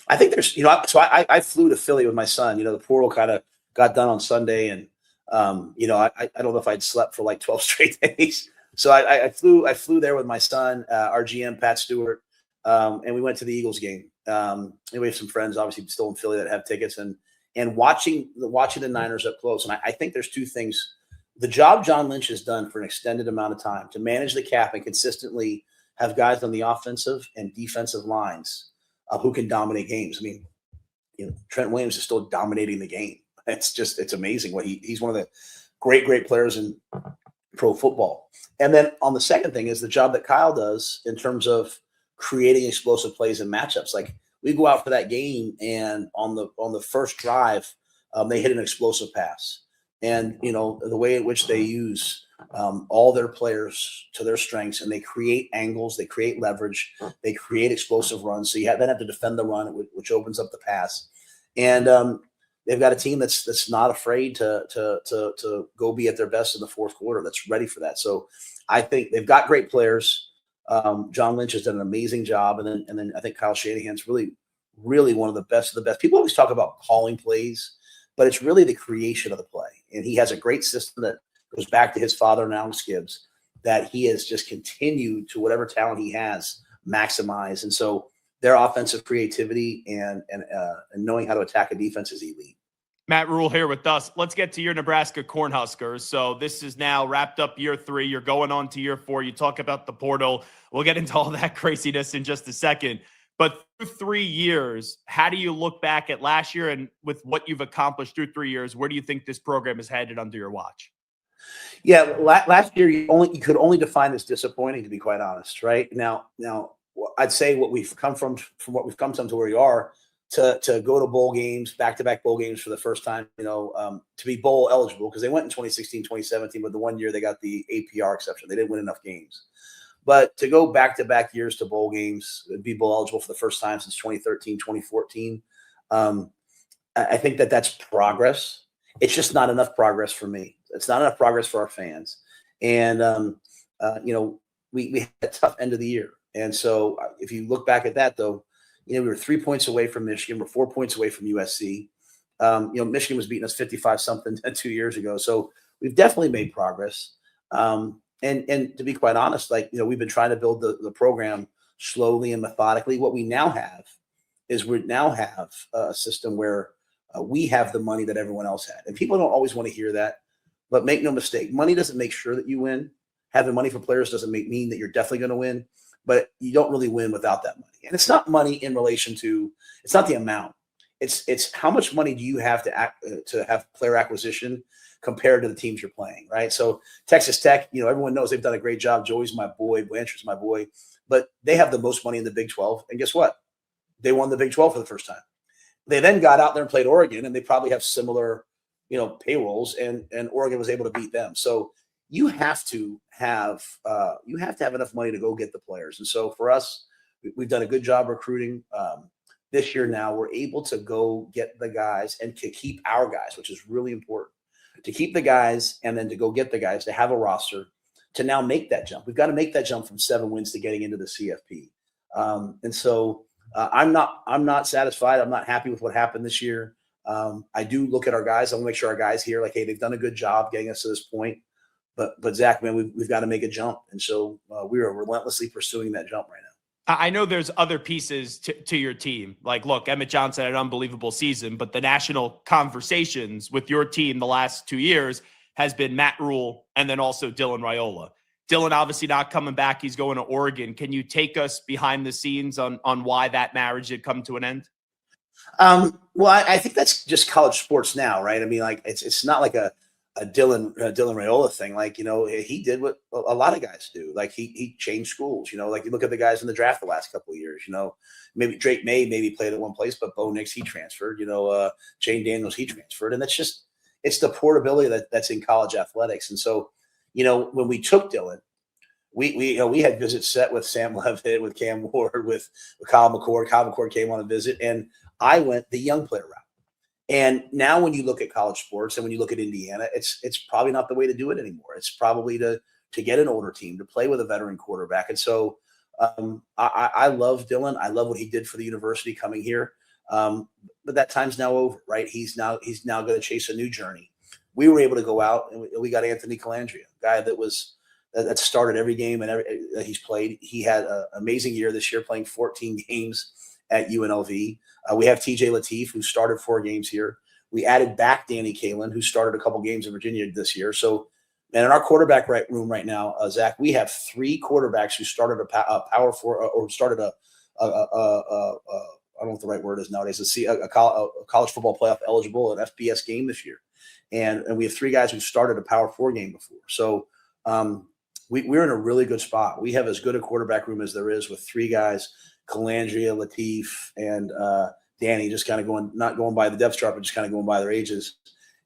I think there's, so I flew to Philly with my son. The portal kind of got done on Sunday, and I don't know if I'd slept for like 12 straight days. So I flew there with my son, our GM, Pat Stewart, and we went to the Eagles game. And we have some friends, obviously, still in Philly that have tickets, and watching the Niners up close. And I think there's two things. The job John Lynch has done for an extended amount of time to manage the cap and consistently have guys on the offensive and defensive lines who can dominate games. I mean, Trent Williams is still dominating the game. It's amazing what he's one of the great players in pro football. And then on the second thing is the job that Kyle does in terms of creating explosive plays and matchups. Like, we go out for that game, and on the first drive, they hit an explosive pass. And, the way in which they use all their players to their strengths, and they create angles, they create leverage, they create explosive runs. So you then have to defend the run, which opens up the pass. And they've got a team that's not afraid to go be at their best in the fourth quarter. That's ready for that. So I think they've got great players. John Lynch has done an amazing job, and then I think Kyle Shanahan's really one of the best of the best. People always talk about calling plays, but it's really the creation of the play. And he has a great system that goes back to his father now, Skibbs, that he has just continued to whatever talent he has maximize. And so their offensive creativity and knowing how to attack a defense is elite. Matt Rhule here with us. Let's get to your Nebraska Cornhuskers. So this is now wrapped up year 3. You're going on to year 4. You talk about the portal. We'll get into all that craziness in just a second. But through 3 years, how do you look back at last year and with what you've accomplished through 3 years, where do you think this program is headed under your watch? Yeah, last year you could only define as disappointing, to be quite honest. Right now, I'd say what we've come from what we've come to where we are to go to bowl games, back-to-back bowl games for the first time, to be bowl eligible, because they went in 2016, 2017, but the one year they got the APR exception. They didn't win enough games. But to go back-to-back years to bowl games, be bowl eligible for the first time since 2013, 2014, I think that's progress. It's just not enough progress for me. It's not enough progress for our fans. And, we had a tough end of the year. And so if you look back at that, though, we were 3 points away from Michigan. We're 4 points away from USC. Michigan was beating us 55-something 2 years ago. So we've definitely made progress. And to be quite honest, we've been trying to build the program slowly and methodically. What we now have is a system where we have the money that everyone else had. And people don't always want to hear that. But make no mistake, money doesn't make sure that you win. Having money for players doesn't mean that you're definitely going to win. But you don't really win without that money. And it's not money in relation to – it's not the amount. It's how much money do you have to have player acquisition compared to the teams you're playing, right? So Texas Tech, everyone knows they've done a great job. Joey's my boy. Blanchard's my boy. But they have the most money in the Big 12. And guess what? They won the Big 12 for the first time. They then got out there and played Oregon, and they probably have similar, payrolls, and Oregon was able to beat them. So you have to have enough money to go get the players. And so for us, we've done a good job recruiting. This year now, we're able to go get the guys and to keep our guys, which is really important. To keep the guys and then to go get the guys, to have a roster, to now make that jump. We've got to make that jump from 7 wins to getting into the CFP. And so I'm not satisfied. I'm not happy with what happened this year. I do look at our guys. I want to make sure our guys here, hey, they've done a good job getting us to this point. But Zach, man, we've got to make a jump. And so we are relentlessly pursuing that jump right now. I know there's other pieces to your team. Look, Emmett Johnson had an unbelievable season, but the national conversations with your team the last 2 years has been Matt Rhule and then also Dylan Raiola. Dylan obviously not coming back. He's going to Oregon. Can you take us behind the scenes on why that marriage had come to an end? Well, I think that's just college sports now, right? I mean, it's not like a Dylan Raiola thing. He did what a lot of guys do. He changed schools. You look at the guys in the draft the last couple of years. Maybe Drake May played at one place, but Bo Nix, he transferred. Jane Daniels, he transferred, and it's the portability that's in college athletics. And so, when we took Dylan, we had visits set with Sam Levitt, with Cam Ward, with Kyle McCord. Kyle McCord came on a visit, and I went the young player route. And now when you look at college sports and when you look at Indiana, it's probably not the way to do it anymore. It's probably to get an older team, to play with a veteran quarterback. And so I love Dylan. I love what he did for the university coming here. But that time's now over, right? He's now going to chase a new journey. We were able to go out and we got Anthony Calandria, a guy that started every game and that he's played. He had an amazing year this year, playing 14 games at UNLV. We have TJ Lateef, who started 4 games here. We added back Danny Kalen, who started a couple games in Virginia this year. So, and in our quarterback room right now, Zach, we have 3 quarterbacks who started a Power 4 or started I don't know what the right word is nowadays, a college football playoff eligible, an FBS game this year. And we have 3 guys who started a Power 4 game before. So we're in a really good spot. We have as good a quarterback room as there is, with 3 guys, Calandria, Lateef, and Danny, just kind of not going by the depth chart, but just kind of going by their ages.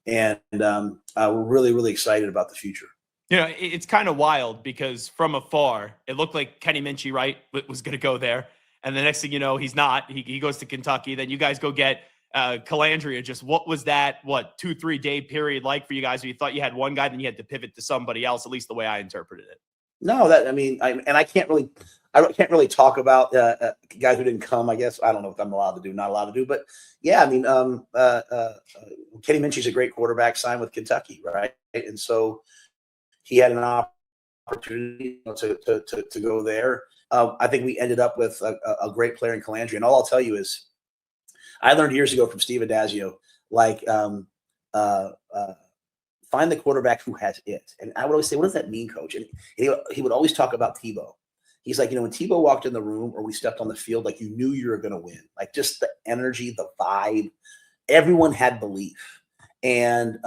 And we're really, really excited about the future. It's kind of wild because from afar, it looked like Kenny Minchie, right, was going to go there. And the next thing you know, he's not. He goes to Kentucky. Then you guys go get Calandria. Just what was that, 2-3 day period like for you guys where you thought you had one guy, then you had to pivot to somebody else, at least the way I interpreted it? No, I can't really talk about guys who didn't come. I guess I don't know if I'm allowed to do, not allowed to do, but yeah, Kenny Minchie's a great quarterback, signed with Kentucky, right? And so he had an opportunity to go there. I think we ended up with a great player in Calandri. And all I'll tell you is I learned years ago from Steve Adazio, find the quarterback who has it. And I would always say, what does that mean, coach? And he would always talk about Tebow. He's like, when Tebow walked in the room or we stepped on the field, like you knew you were going to win. Like just the energy, the vibe, everyone had belief. And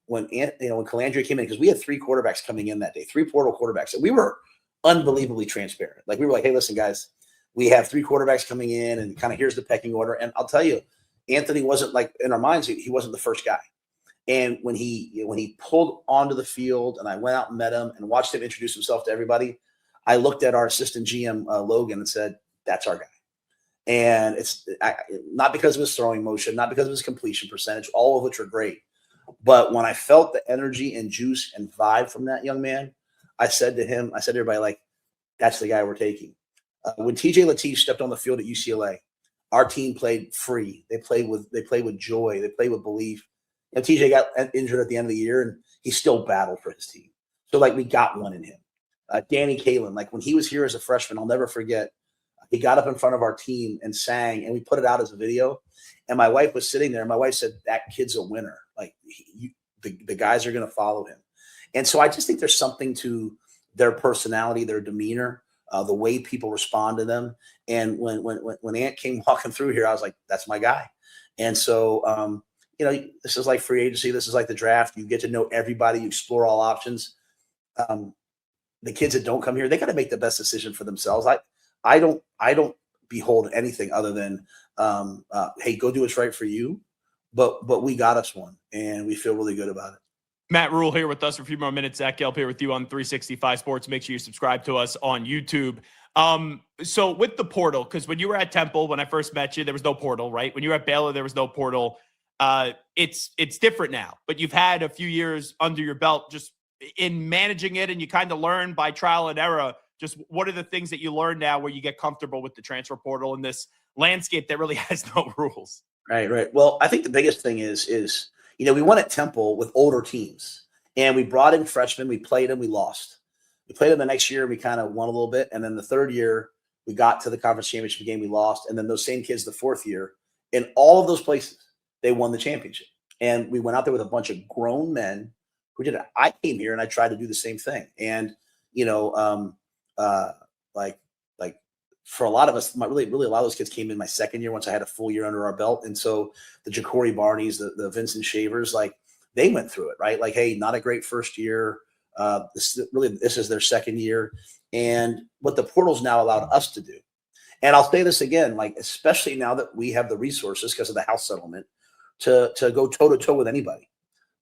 when Calandri came in, because we had 3 quarterbacks coming in that day, 3 portal quarterbacks, and we were unbelievably transparent. Like we were like, hey, listen, guys, we have 3 quarterbacks coming in, and kind of here's the pecking order. And I'll tell you, Anthony wasn't like in our minds, he wasn't the first guy. And when he pulled onto the field, and I went out and met him and watched him introduce himself to everybody, I looked at our assistant GM Logan and said, "That's our guy." And it's not because of his throwing motion, not because of his completion percentage, all of which are great. But when I felt the energy and juice and vibe from that young man, I said to everybody, like, that's the guy we're taking. When TJ Latif stepped on the field at UCLA, our team played free. They played with joy. They played with belief. TJ got injured at the end of the year, and he still battled for his team. So, like, we got one in him. Danny Kalin, like when he was here as a freshman, I'll never forget. He got up in front of our team and sang, and we put it out as a video. And my wife was sitting there, and my wife said, "That kid's a winner. Like the guys are going to follow him." And so I just think there's something to their personality, their demeanor, the way people respond to them. And when Ant came walking through here, I was like, "That's my guy." And so, this is like free agency. This is like the draft. You get to know everybody. You explore all options. The kids that don't come here, they got to make the best decision for themselves. I don't behold anything other than, hey, go do what's right for you. But we got us one, and we feel really good about it. Matt Rhule here with us for a few more minutes. Zach Gelb here with you on 365 Sports. Make sure you subscribe to us on YouTube. So with the portal, because when you were at Temple, when I first met you, there was no portal, right? When you were at Baylor, there was no portal. It's different now, but you've had a few years under your belt just in managing it, and you kind of learn by trial and error. Just what are the things that you learn now where you get comfortable with the transfer portal in this landscape that really has no rules? Right. Well, I think the biggest thing is we won at Temple with older teams, and we brought in freshmen. We played them. We lost. We played them the next year. We kind of won a little bit. And then the third year, we got to the conference championship game. We lost. And then those same kids, the fourth year, in all of those places, they won the championship. And we went out there with a bunch of grown men who did it. I came here and I tried to do the same thing. And, like for a lot of us, really a lot of those kids came in my second year once I had a full year under our belt. And so the Ja'Cory Barneys, the Vincent Shavers, like they went through it, right? Like, hey, not a great first year. This is their second year. And what the portal's now allowed us to do. And I'll say this again, like, especially now that we have the resources because of the house settlement to go toe to toe with anybody,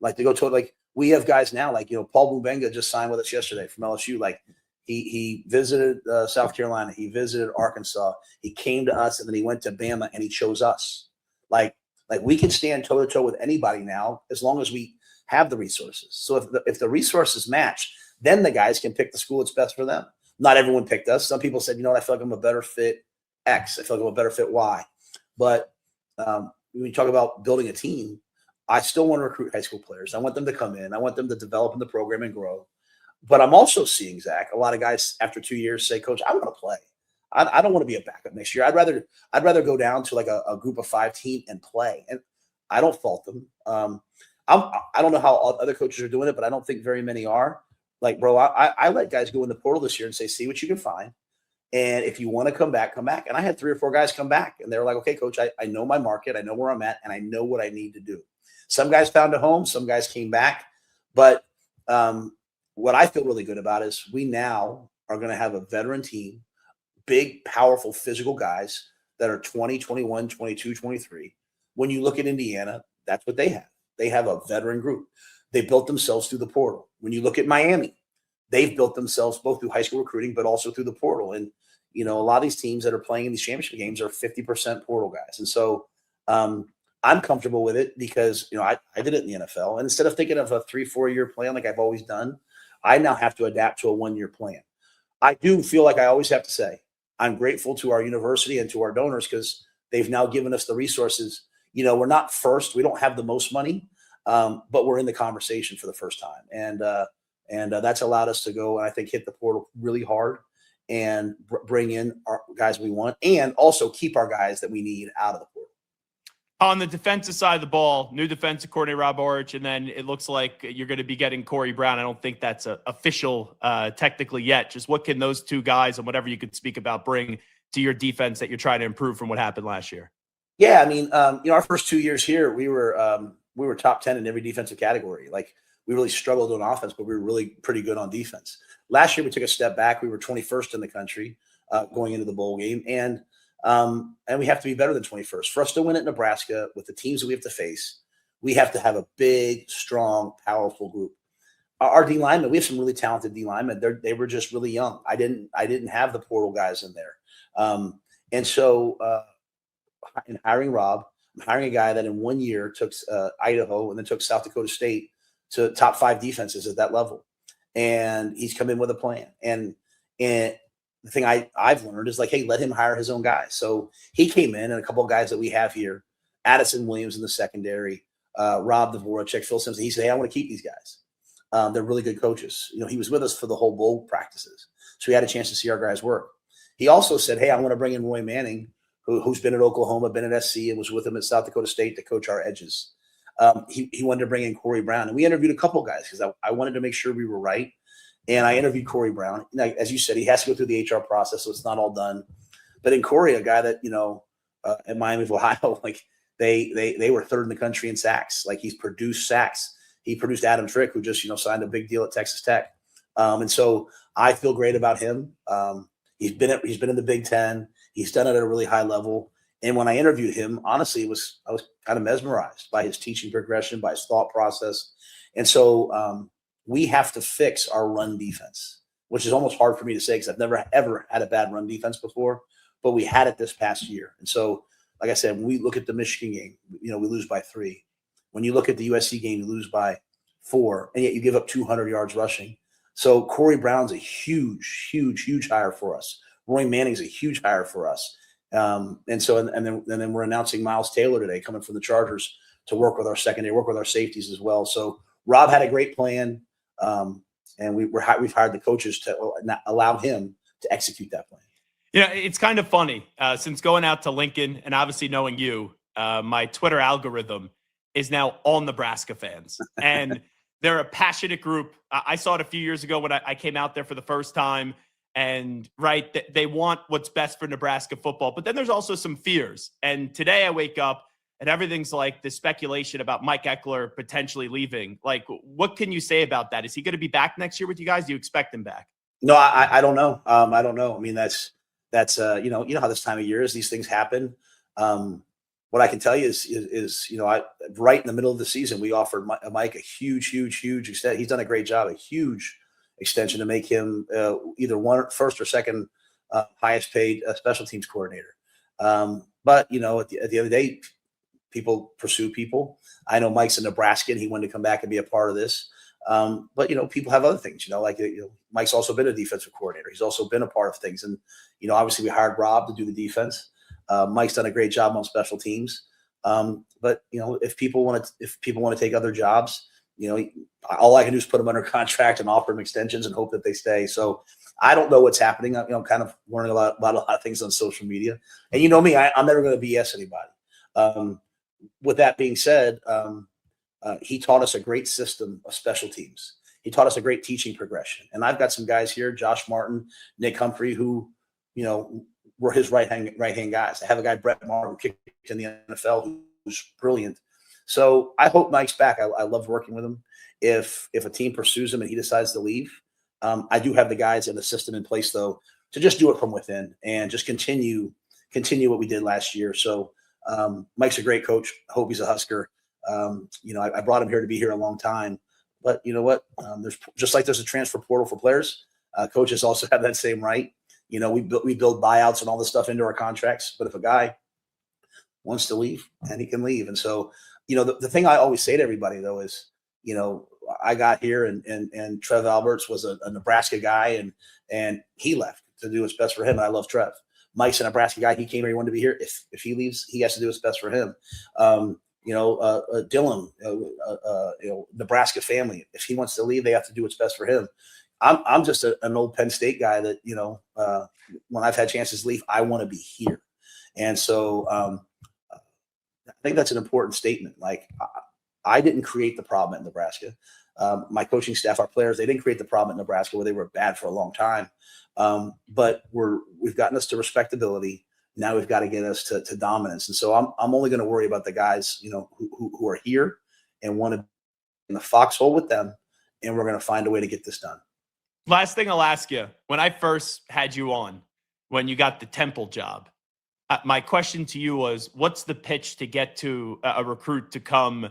like to go toe, like we have guys now, like, Paul Mubenga just signed with us yesterday from LSU. Like he visited South Carolina. He visited Arkansas. He came to us, and then he went to Bama, and he chose us. Like we can stand toe to toe with anybody now as long as we have the resources. So if the resources match, then the guys can pick the school that's best for them. Not everyone picked us. Some people said, I feel like I'm a better fit X. I feel like I'm a better fit Y. But when you talk about building a team, I still want to recruit high school players. I want them to come in. I want them to develop in the program and grow. But I'm also seeing, Zach, a lot of guys after 2 years say, Coach, I want to play. I don't want to be a backup next year. I'd rather go down to like a group of 5 team and play. And I don't fault them. I don't know how other coaches are doing it, but I don't think very many are. Like, bro, I let guys go in the portal this year and say, see what you can find. And if you want to come back, come back. And I had 3 or 4 guys come back, and they were like, okay, Coach, I know my market. I know where I'm at, and I know what I need to do. Some guys found a home. Some guys came back. But what I feel really good about is we now are going to have a veteran team, big, powerful, physical guys that are 20, 21, 22, 23. When you look at Indiana, that's what they have. They have a veteran group. They built themselves through the portal. When you look at Miami, they've built themselves both through high school recruiting, but also through the portal. And, a lot of these teams that are playing in these championship games are 50% portal guys. And so I'm comfortable with it because, I did it in the NFL. And instead of thinking of a 3-4 year plan like I've always done, I now have to adapt to a 1 year plan. I do feel like I always have to say, I'm grateful to our university and to our donors because they've now given us the resources. We're not first. We don't have the most money, but we're in the conversation for the first time. And that's allowed us to go and I think hit the portal really hard and bring in our guys we want and also keep our guys that we need out of the portal. On the defensive side of the ball, new defensive coordinator Rob Orich, and then it looks like you're going to be getting Corey Brown. I don't think that's official technically yet. Just what can those two guys and whatever you could speak about bring to your defense that you're trying to improve from what happened last year? Yeah, I mean, our first 2 years here, we were top 10 in every defensive category. Like we really struggled on offense, but we were really pretty good on defense. Last year, we took a step back. We were 21st in the country going into the bowl game, and we have to be better than 21st. For us to win at Nebraska with the teams that we have to face, we have to have a big, strong, powerful group. Our D linemen, we have some really talented D linemen. They were just really young. I didn't have the portal guys in there, and so in hiring Rob, I'm hiring a guy that in 1 year took Idaho and then took South Dakota State to top 5 defenses at that level, and he's come in with a plan. And the thing I've learned is like, hey, let him hire his own guys. So he came in, and a couple of guys that we have here, Addison Williams in the secondary, Rob Dvorak, Phil Simpson. He said, hey, I want to keep these guys. They're really good coaches. He was with us for the whole bowl practices, so he had a chance to see our guys work. He also said, hey, I want to bring in Roy Manning, who's been at Oklahoma, been at SC, and was with him at South Dakota State to coach our edges. He wanted to bring in Corey Brown, and we interviewed a couple guys because I wanted to make sure we were right. And I interviewed Corey Brown. As you said, he has to go through the HR process, so it's not all done. But in Corey, a guy that at Miami of Ohio, like they were 3rd in the country in sacks. Like he's produced sacks. He produced Adam Trick, who just signed a big deal at Texas Tech. And so I feel great about him. He's been in the Big Ten. He's done it at a really high level. And when I interviewed him, honestly, I was kind of mesmerized by his teaching progression, by his thought process. And so we have to fix our run defense, which is almost hard for me to say because I've never, ever had a bad run defense before, but we had it this past year. And so, like I said, when we look at the Michigan game, we lose by 3. When you look at the USC game, you lose by 4, and yet you give up 200 yards rushing. So Corey Brown's a huge, huge, huge hire for us. Roy Manning's a huge hire for us. And then we're announcing Miles Taylor today, coming from the Chargers to work with our secondary, work with our safeties as well. So Rob had a great plan, and we've hired the coaches to allow him to execute that plan. It's kind of funny since going out to Lincoln and obviously knowing you, my Twitter algorithm is now all Nebraska fans, and they're a passionate group. I saw it a few years ago when I came out there for the first time. And they want what's best for Nebraska football, but then there's also some fears. And today I wake up and everything's like the speculation about Mike Eckler potentially leaving. Like, what can you say about that? Is he going to be back next year with you guys? Do you expect him back? No, I don't know. I don't know. I mean, that's you know how this time of year is. These things happen. What I can tell you is right in the middle of the season, we offered Mike a huge extent. He's done a great job, a huge extension to make him either first or second highest paid special teams coordinator. But at the end of the day, people pursue people. I know Mike's a Nebraskan. He wanted to come back and be a part of this. But people have other things. Mike's also been a defensive coordinator. He's also been a part of things. And obviously we hired Rob to do the defense. Mike's done a great job on special teams. But if people want to take other jobs, all I can do is put them under contract and offer them extensions and hope that they stay. So I don't know what's happening. I'm kind of learning about a lot of things on social media. And me, I'm never going to BS anybody. With that being said, he taught us a great system of special teams. He taught us a great teaching progression. And I've got some guys here, Josh Martin, Nick Humphrey, who, were his right-hand guys. I have a guy, Brett Maher, who kicked in the NFL, who's brilliant. So I hope Mike's back. I love working with him. If a team pursues him and he decides to leave, I do have the guys and the system in place, though, to just do it from within and just continue what we did last year. So Mike's a great coach. I hope he's a Husker. I brought him here to be here a long time. But you know what? There's a transfer portal for players. Coaches also have that same right. We build buyouts and all this stuff into our contracts. But if a guy wants to leave, and he can leave. And so, the thing I always say to everybody, though, is, I got here and Trev Alberts was a Nebraska guy and he left to do what's best for him. And I love Trev. Mike's a Nebraska guy. He came here. He wanted to be here. If he leaves, he has to do what's best for him. Dylan, Nebraska family. If he wants to leave, they have to do what's best for him. I'm just an old Penn State guy that, when I've had chances to leave, I want to be here. And so I think that's an important statement. Like, I didn't create the problem at Nebraska. My coaching staff, our players, they didn't create the problem at Nebraska where they were bad for a long time. But we've gotten us to respectability. Now we've got to get us to dominance. And so I'm only going to worry about the guys, who are here and want to be in the foxhole with them. And we're going to find a way to get this done. Last thing I'll ask you, when I first had you on, when you got the Temple job, my question to you was, what's the pitch to get to a recruit to come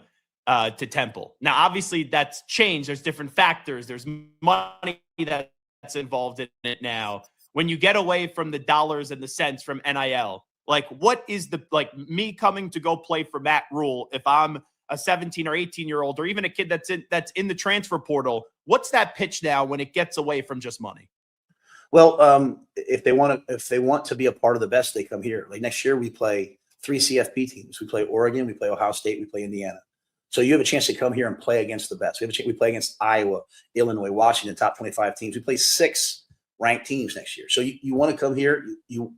to Temple? Now, obviously that's changed. There's different factors. There's money that's involved in it now. When you get away from the dollars and the cents from NIL, like, what is me coming to go play for Matt Rhule, if I'm a 17 or 18-year-old, or even a kid that's in the transfer portal, what's that pitch now when it gets away from just money? Well, if they want to be a part of the best, they come here. Like next year, we play 3 CFP teams. We play Oregon, we play Ohio State, we play Indiana. So you have a chance to come here and play against the best. We play against Iowa, Illinois, Washington, top 25 teams. We play 6 ranked teams next year. So you want to come here. You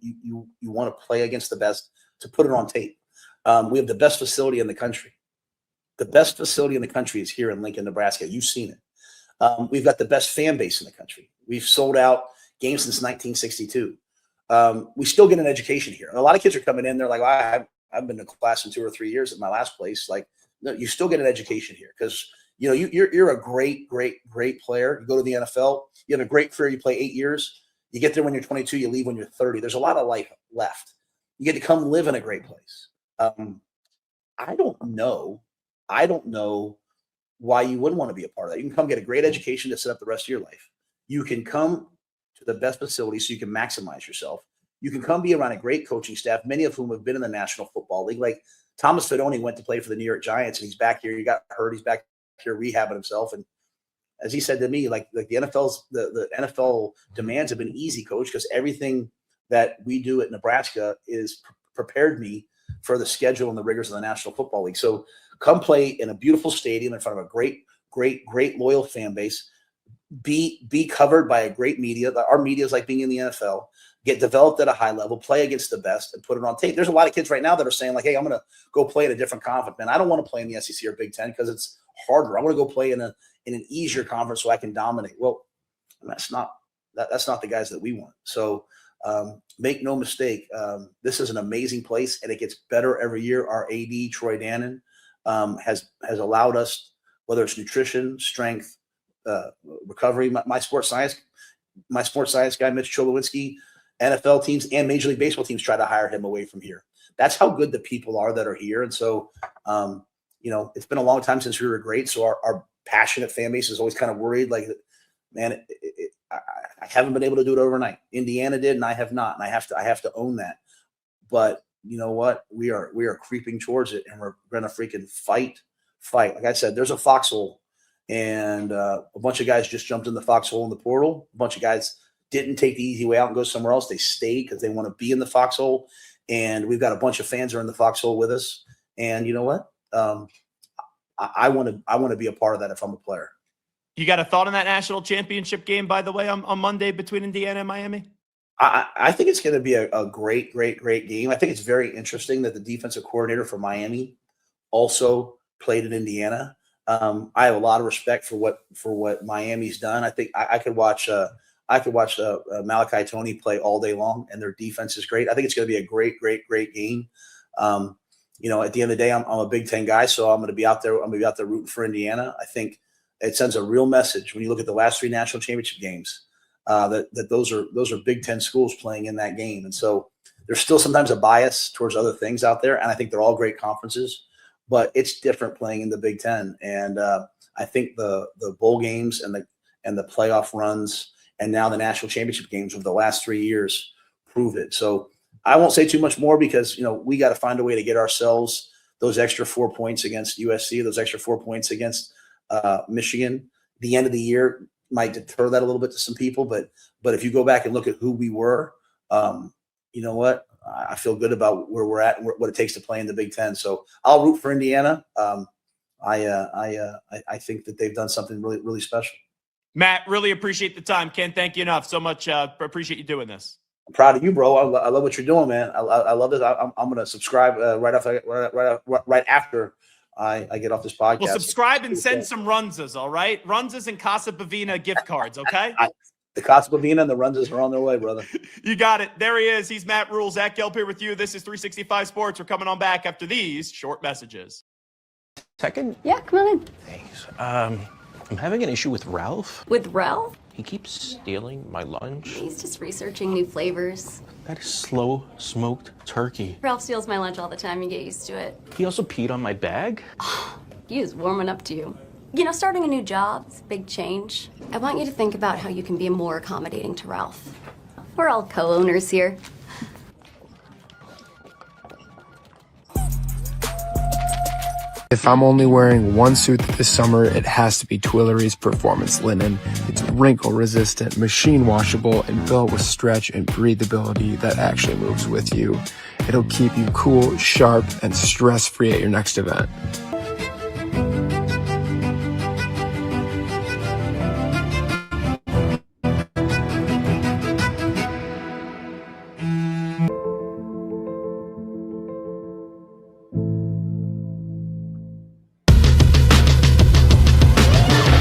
want to play against the best to put it on tape. We have the best facility in the country. The best facility in the country is here in Lincoln, Nebraska. You've seen it. We've got the best fan base in the country. We've sold out games since 1962. We still get an education here. And a lot of kids are coming in. They're like, well, I've been to class in 2 or 3 years at my last place. Like, no, you still get an education here because, you're a great player. You go to the NFL. You have a great career. You play 8 years. You get there when you're 22. You leave when you're 30. There's a lot of life left. You get to come live in a great place. I don't know why you wouldn't want to be a part of that. You can come get a great education to set up the rest of your life. You can come to the best facility so you can maximize yourself. You can come be around a great coaching staff, many of whom have been in the National Football League. Like Thomas Fidone went to play for the New York Giants, and he's back here. He got hurt. He's back here rehabbing himself. And as he said to me, like the NFL demands have been easy, coach, because everything that we do at Nebraska is prepared me for the schedule and the rigors of the National Football League. So come play in a beautiful stadium in front of a great loyal fan base. Be covered by a great media. Our media is like being in the NFL. Get developed at a high level, play against the best, and put it on tape. There's a lot of kids right now that are saying like, "Hey, I'm going to go play in a different conference, man. I don't want to play in the SEC or Big Ten because it's harder. I want to go play in an easier conference so I can dominate." Well, that's not the guys that we want. So make no mistake, this is an amazing place, and it gets better every year. Our AD Troy Dannon has allowed us, whether it's nutrition, strength, recovery. My sports science guy, Mitch Cholowinski, NFL teams and Major League Baseball teams try to hire him away from here. That's how good the people are that are here. And so, it's been a long time since we were great. So our passionate fan base is always kind of worried, like, man, I haven't been able to do it overnight. Indiana did, and I have not. And I have to own that. But you know what? We are creeping towards it, and we're going to freaking fight. Like I said, there's a foxhole, and a bunch of guys just jumped in the foxhole in the portal. A bunch of guys didn't take the easy way out and go somewhere else. They stayed because they want to be in the foxhole. And we've got a bunch of fans who are in the foxhole with us. And you know what? I want to be a part of that if I'm a player. You got a thought on that national championship game, by the way, on Monday between Indiana and Miami? I think it's going to be a great game. I think it's very interesting that the defensive coordinator for Miami also played in Indiana. I have a lot of respect for what Miami's done. I think I could watch Malachi Tony play all day long, and their defense is great. I think it's going to be a great game. At the end of the day, I'm a Big Ten guy, so I'm going to be out there. I'm going to be out there rooting for Indiana. I think it sends a real message when you look at the last 3 national championship games that those are Big Ten schools playing in that game, and so there's still sometimes a bias towards other things out there. And I think they're all great conferences, but it's different playing in the Big Ten. And I think the bowl games and the playoff runs, and now the national championship games over the last 3 years prove it. So I won't say too much more because, we got to find a way to get ourselves those extra 4 points against USC, those extra 4 points against Michigan. The end of the year might deter that a little bit to some people, but if you go back and look at who we were, you know what? I feel good about where we're at and what it takes to play in the Big Ten. So I'll root for Indiana. I think that they've done something really, really special. Matt, really appreciate the time. Can't thank you enough. So much. Appreciate you doing this. I'm proud of you, bro. I love what you're doing, man. I love this. I'm going to subscribe right after I get off this podcast. Well, subscribe and send some Runzas, all right? Runzas and Casa Bavina gift cards, okay? The Casa Bavina and the Runzas are on their way, brother. You got it. There he is. He's Matt Rhule. Zach Gelb here with you. This is 365 Sports. We're coming on back after these short messages. Second? Yeah, come on in. Thanks. I'm having an issue with Ralph. With Ralph? He keeps stealing my lunch. He's just researching new flavors. That is slow smoked turkey. Ralph steals my lunch all the time. You get used to it. He also peed on my bag. He is warming up to you. You know, starting a new job, it's a big change. I want you to think about how you can be more accommodating to Ralph. We're all co-owners here. If I'm only wearing one suit this summer, it has to be Tuileries Performance Linen. It's wrinkle resistant, machine washable, and built with stretch and breathability that actually moves with you. It'll keep you cool, sharp, and stress-free at your next event.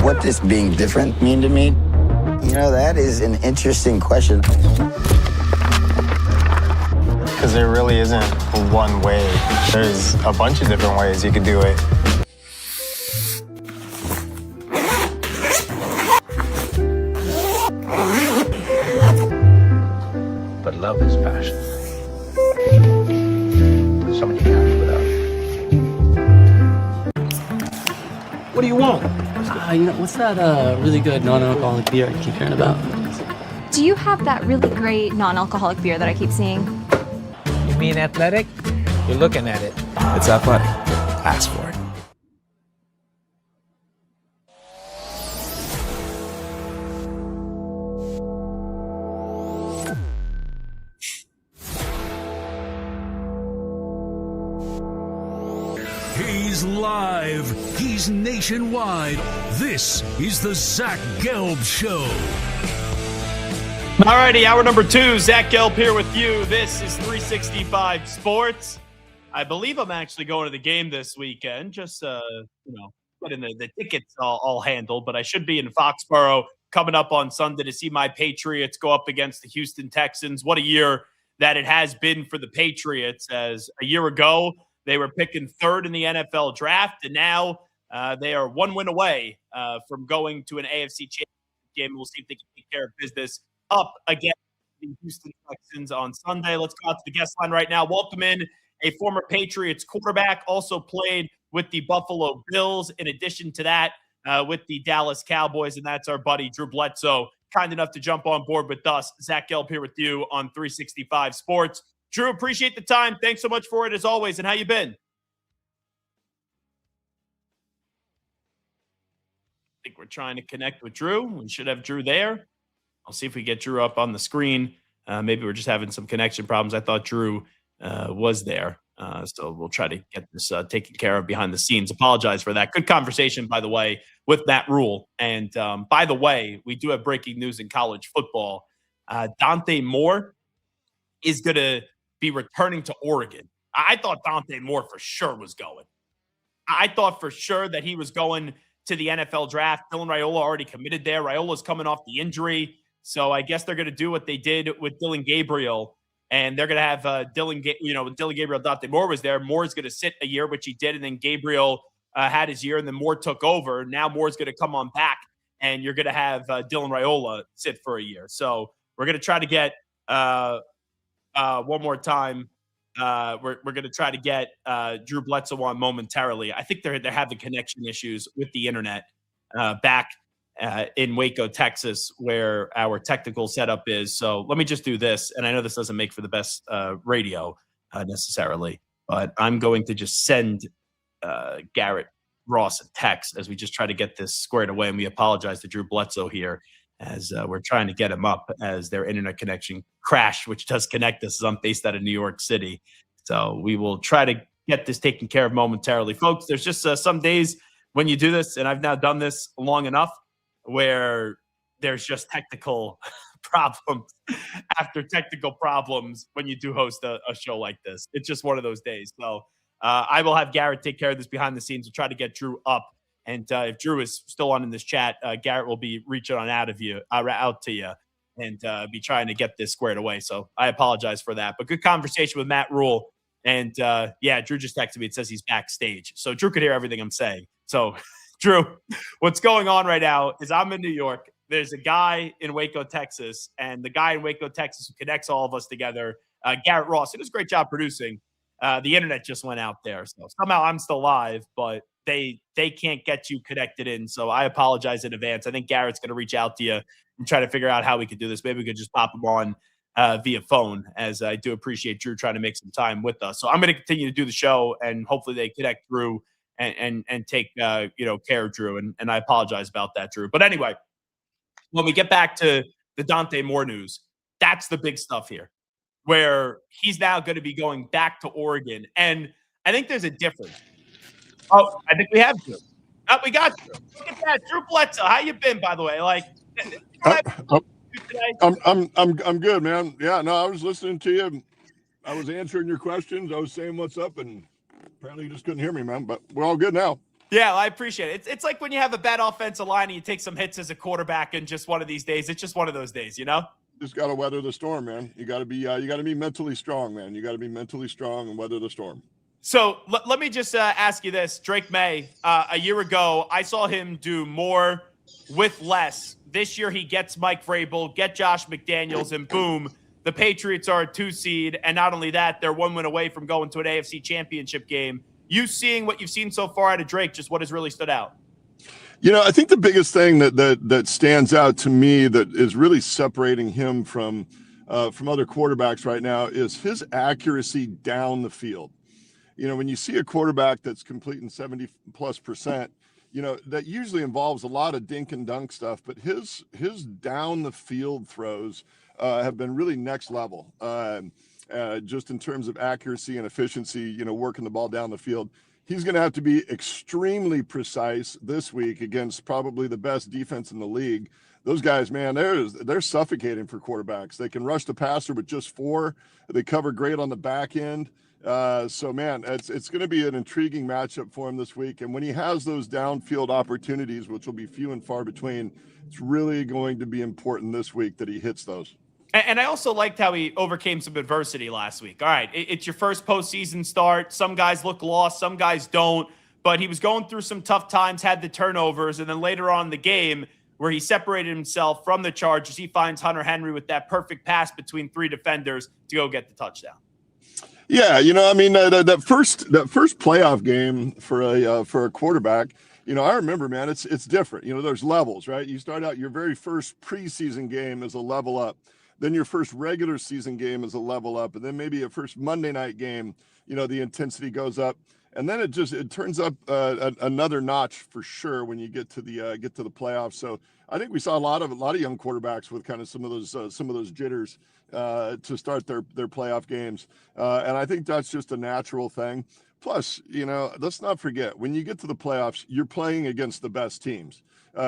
What does being different mean to me? You know, that is an interesting question. Because there really isn't one way. There's a bunch of different ways you could do it. But love is passion. Someone you can't live without. What do you want? You know, what's that really good non-alcoholic beer I keep hearing about? Do you have that really great non-alcoholic beer that I keep seeing? You mean athletic? You're looking at it. It's athletic. Ask for it. He's live. He's nationwide. This is the Zach Gelb Show. All righty, hour number 2. Zach Gelb here with you. This is 365 Sports. I believe I'm actually going to the game this weekend. Just, getting the tickets all handled. But I should be in Foxborough coming up on Sunday to see my Patriots go up against the Houston Texans. What a year that it has been for the Patriots. As a year ago, they were picking third in the NFL draft, and now they are one win away from going to an AFC Championship game. We'll see if they can take care of business up against the Houston Texans on Sunday. Let's go out to the guest line right now. Welcome in a former Patriots quarterback, also played with the Buffalo Bills. In addition to that, with the Dallas Cowboys, and that's our buddy Drew Bledsoe, kind enough to jump on board with us. Zach Gelb here with you on 365 Sports. Drew, appreciate the time. Thanks so much for it as always. And how you been? I think we're trying to connect with Drew. We should have Drew there. I'll see if we get Drew up on the screen. Maybe we're just having some connection problems. I thought Drew was there. So we'll try to get this taken care of behind the scenes. Apologize for that. Good conversation, by the way, with Matt Rhule. And by the way, we do have breaking news in college football. Dante Moore is going to be returning to Oregon. I thought Dante Moore for sure was going. I thought for sure that he was going to the NFL draft. Dylan Raiola already committed there. Raiola's coming off the injury. So I guess they're going to do what they did with Dylan Gabriel. And they're going to have when Dylan Gabriel, Dante Moore was there. Moore's going to sit a year, which he did. And then Gabriel had his year, and then Moore took over. Now Moore's going to come on back, and you're going to have Dylan Raiola sit for a year. So we're going to try to get one more time. We're going to try to get Drew Bledsoe on momentarily. I think they're having connection issues with the internet back in Waco, Texas, where our technical setup is. So let me just do this. And I know this doesn't make for the best radio necessarily, but I'm going to just send Garrett Ross a text as we just try to get this squared away. And we apologize to Drew Bledsoe here as we're trying to get him up as their internet connection crashed, which does connect us. I'm based out of New York City. So we will try to get this taken care of momentarily. Folks, there's just some days when you do this, and I've now done this long enough, where there's just technical problems after technical problems when you do host a show like this. It's just one of those days. So I will have Garrett take care of this behind the scenes. We'll try to get Drew up. And if Drew is still on in this chat, Garrett will be reaching on out to you and be trying to get this squared away. So I apologize for that. But good conversation with Matt Rhule. And Drew just texted me. It says he's backstage. So Drew could hear everything I'm saying. So Drew, what's going on right now is I'm in New York. There's a guy in Waco, Texas, and the guy in Waco, Texas who connects all of us together, Garrett Ross, who does a great job producing. The internet just went out there. So somehow I'm still live, but they can't get you connected in. So I apologize in advance. I think Garrett's going to reach out to you and try to figure out how we could do this. Maybe we could just pop him on via phone, as I do appreciate Drew trying to make some time with us. So I'm going to continue to do the show, and hopefully they connect through and take care of Drew. And I apologize about that, Drew. But anyway, when we get back to the Dante Moore news, that's the big stuff here, where he's now going to be going back to Oregon. And I think there's a difference. Oh, I think we have Drew. Oh, we got Drew. Look at that, Drew Bledsoe. How you been, by the way? Like, I'm good, man. Yeah, no, I was listening to you. I was answering your questions. I was saying what's up, and apparently you just couldn't hear me, man. But we're all good now. Yeah, well, I appreciate it. It's like when you have a bad offensive line and you take some hits as a quarterback, and just one of these days, it's just one of those days, you know? Just got to weather the storm, man. You got to be mentally strong, man. You got to be mentally strong and weather the storm. So let me just ask you this. Drake May, a year ago, I saw him do more with less. This year he gets Mike Vrabel, get Josh McDaniels, and boom, the Patriots are a 2 seed. And not only that, they're 1 win away from going to an AFC championship game. You seeing what you've seen so far out of Drake, just what has really stood out? I think the biggest thing that stands out to me that is really separating him from other quarterbacks right now is his accuracy down the field. When you see a quarterback that's completing 70+%, that usually involves a lot of dink and dunk stuff, but his down the field throws have been really next level. Just in terms of accuracy and efficiency, working the ball down the field. He's going to have to be extremely precise this week against probably the best defense in the league. Those guys, man, they're suffocating for quarterbacks. They can rush the passer with just 4. They cover great on the back end. So, man, it's going to be an intriguing matchup for him this week. And when he has those downfield opportunities, which will be few and far between, it's really going to be important this week that he hits those. And I also liked how he overcame some adversity last week. All right, it's your first postseason start. Some guys look lost, some guys don't. But he was going through some tough times, had the turnovers, and then later on in the game where he separated himself from the Chargers, he finds Hunter Henry with that perfect pass between 3 defenders to go get the touchdown. Yeah, that first playoff game for a quarterback, I remember, man, it's different. There's levels, right? You start out your very first preseason game is a level up. Then your first regular season game is a level up, and then maybe your first Monday night game, the intensity goes up, and then it turns up another notch for sure when you get to the playoffs. So I think we saw a lot of young quarterbacks with kind of some of those jitters to start their playoff games, and I think that's just a natural thing. Plus, let's not forget, when you get to the playoffs, you're playing against the best teams.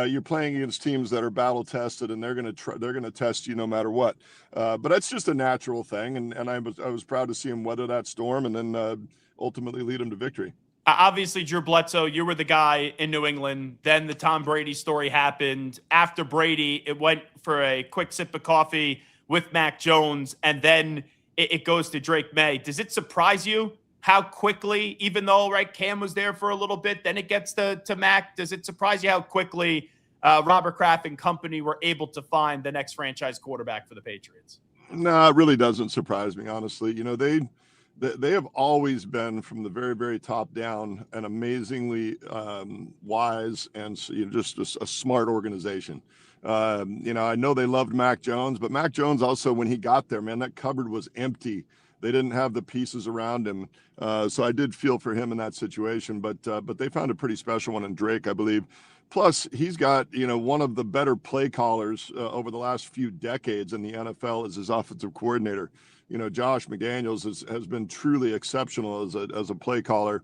You're playing against teams that are battle tested, and they're going to test you no matter what. But that's just a natural thing, and I was proud to see him weather that storm and then ultimately lead him to victory. Obviously, Drew Bledsoe, you were the guy in New England. Then the Tom Brady story happened. After Brady, it went for a quick sip of coffee with Mac Jones, and then it goes to Drake May. Does it surprise you how quickly, even though, right, Cam was there for a little bit, then it gets to Mac? Does it surprise you how quickly Robert Kraft and company were able to find the next franchise quarterback for the Patriots? No, it really doesn't surprise me, honestly. They have always been, from the very, very top down, an amazingly wise and just a smart organization. I know they loved Mac Jones, but Mac Jones also, when he got there, man, that cupboard was empty. They didn't have the pieces around him. So I did feel for him in that situation, but they found a pretty special one in Drake, I believe. Plus, he's got, one of the better play callers over the last few decades in the NFL as his offensive coordinator. Josh McDaniels has been truly exceptional as a play caller.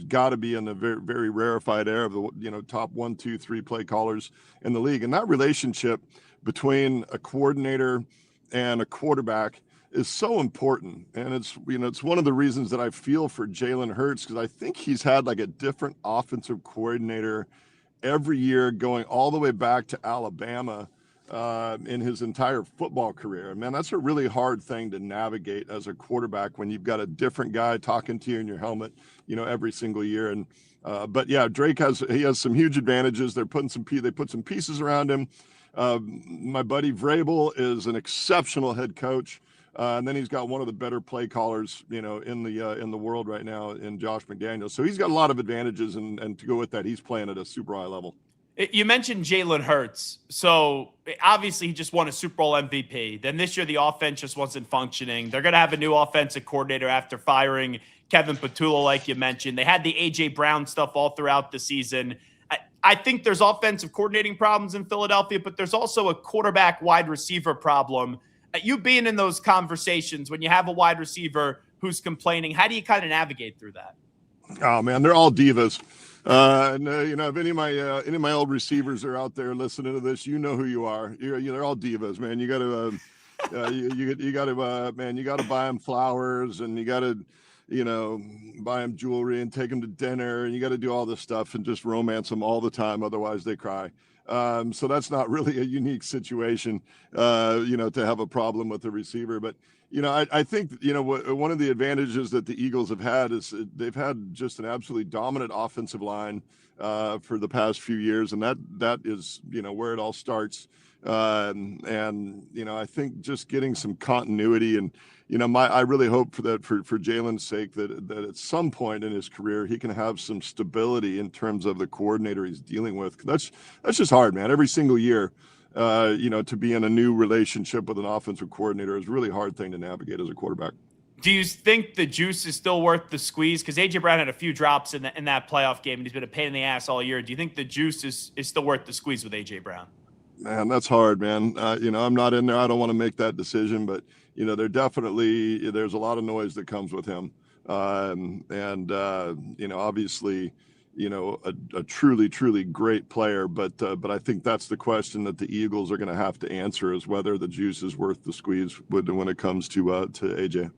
Got to be in the very, very rarefied air of the top 1, 2, 3 play callers in the league. And that relationship between a coordinator and a quarterback is so important. And it's one of the reasons that I feel for Jalen Hurts, because I think he's had like a different offensive coordinator every year going all the way back to Alabama in his entire football career. Man, that's a really hard thing to navigate as a quarterback when you've got a different guy talking to you in your helmet, every single year. And but yeah, Drake has some huge advantages. They put some pieces around him. My buddy Vrabel is an exceptional head coach. And then he's got one of the better play callers, in the world right now in Josh McDaniels. So he's got a lot of advantages, and to go with that, he's playing at a super high level. You mentioned Jalen Hurts. So obviously he just won a Super Bowl MVP. Then this year the offense just wasn't functioning. They're going to have a new offensive coordinator after firing Kevin Patullo, like you mentioned. They had the A.J. Brown stuff all throughout the season. I think there's offensive coordinating problems in Philadelphia, but there's also a quarterback wide receiver problem. You being in those conversations when you have a wide receiver who's complaining, how do you kind of navigate through that? Oh man, they're all divas. If any of my old receivers are out there listening to this, you know who you are. They're all divas, man. You got to buy them flowers, and you got to, buy them jewelry and take them to dinner, and you got to do all this stuff and just romance them all the time. Otherwise, they cry. So that's not really a unique situation, to have a problem with the receiver. But, I think, one of the advantages that the Eagles have had is they've had just an absolutely dominant offensive line for the past few years. And that is, where it all starts. I think just getting some continuity and, I really hope for Jalen's sake that at some point in his career, he can have some stability in terms of the coordinator he's dealing with. That's just hard, man. Every single year, to be in a new relationship with an offensive coordinator is a really hard thing to navigate as a quarterback. Do you think the juice is still worth the squeeze? Because A.J. Brown had a few drops in that playoff game, and he's been a pain in the ass all year. Do you think the juice is still worth the squeeze with A.J. Brown? Man, that's hard, man. I'm not in there. I don't want to make that decision, but there's a lot of noise that comes with him. Obviously, a truly, truly great player, but I think that's the question that the Eagles are going to have to answer, is whether the juice is worth the squeeze when it comes to AJ.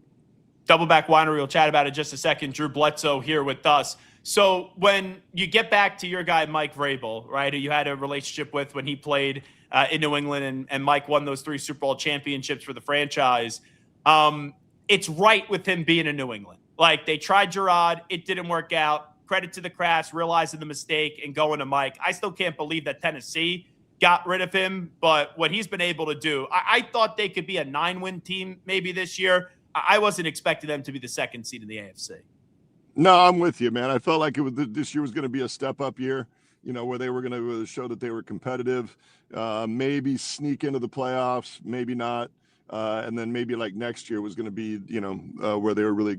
Doubleback Winery, we'll chat about it in just a second. Drew Bledsoe here with us. So when you get back to your guy, Mike Vrabel, right, who you had a relationship with when he played in New England, and Mike won those 3 Super Bowl championships for the franchise, it's right with him being in New England. Like, they tried Gerard, it didn't work out. Credit to the Crafts, realizing the mistake and going to Mike. I still can't believe that Tennessee got rid of him, but what he's been able to do, I thought they could be a 9-win team maybe this year. I wasn't expecting them to be the second seed in the AFC. No, I'm with you, man. I felt like this year was going to be a step-up year, where they were going to show that they were competitive, maybe sneak into the playoffs, maybe not. And then maybe like next year was going to be, where they were really,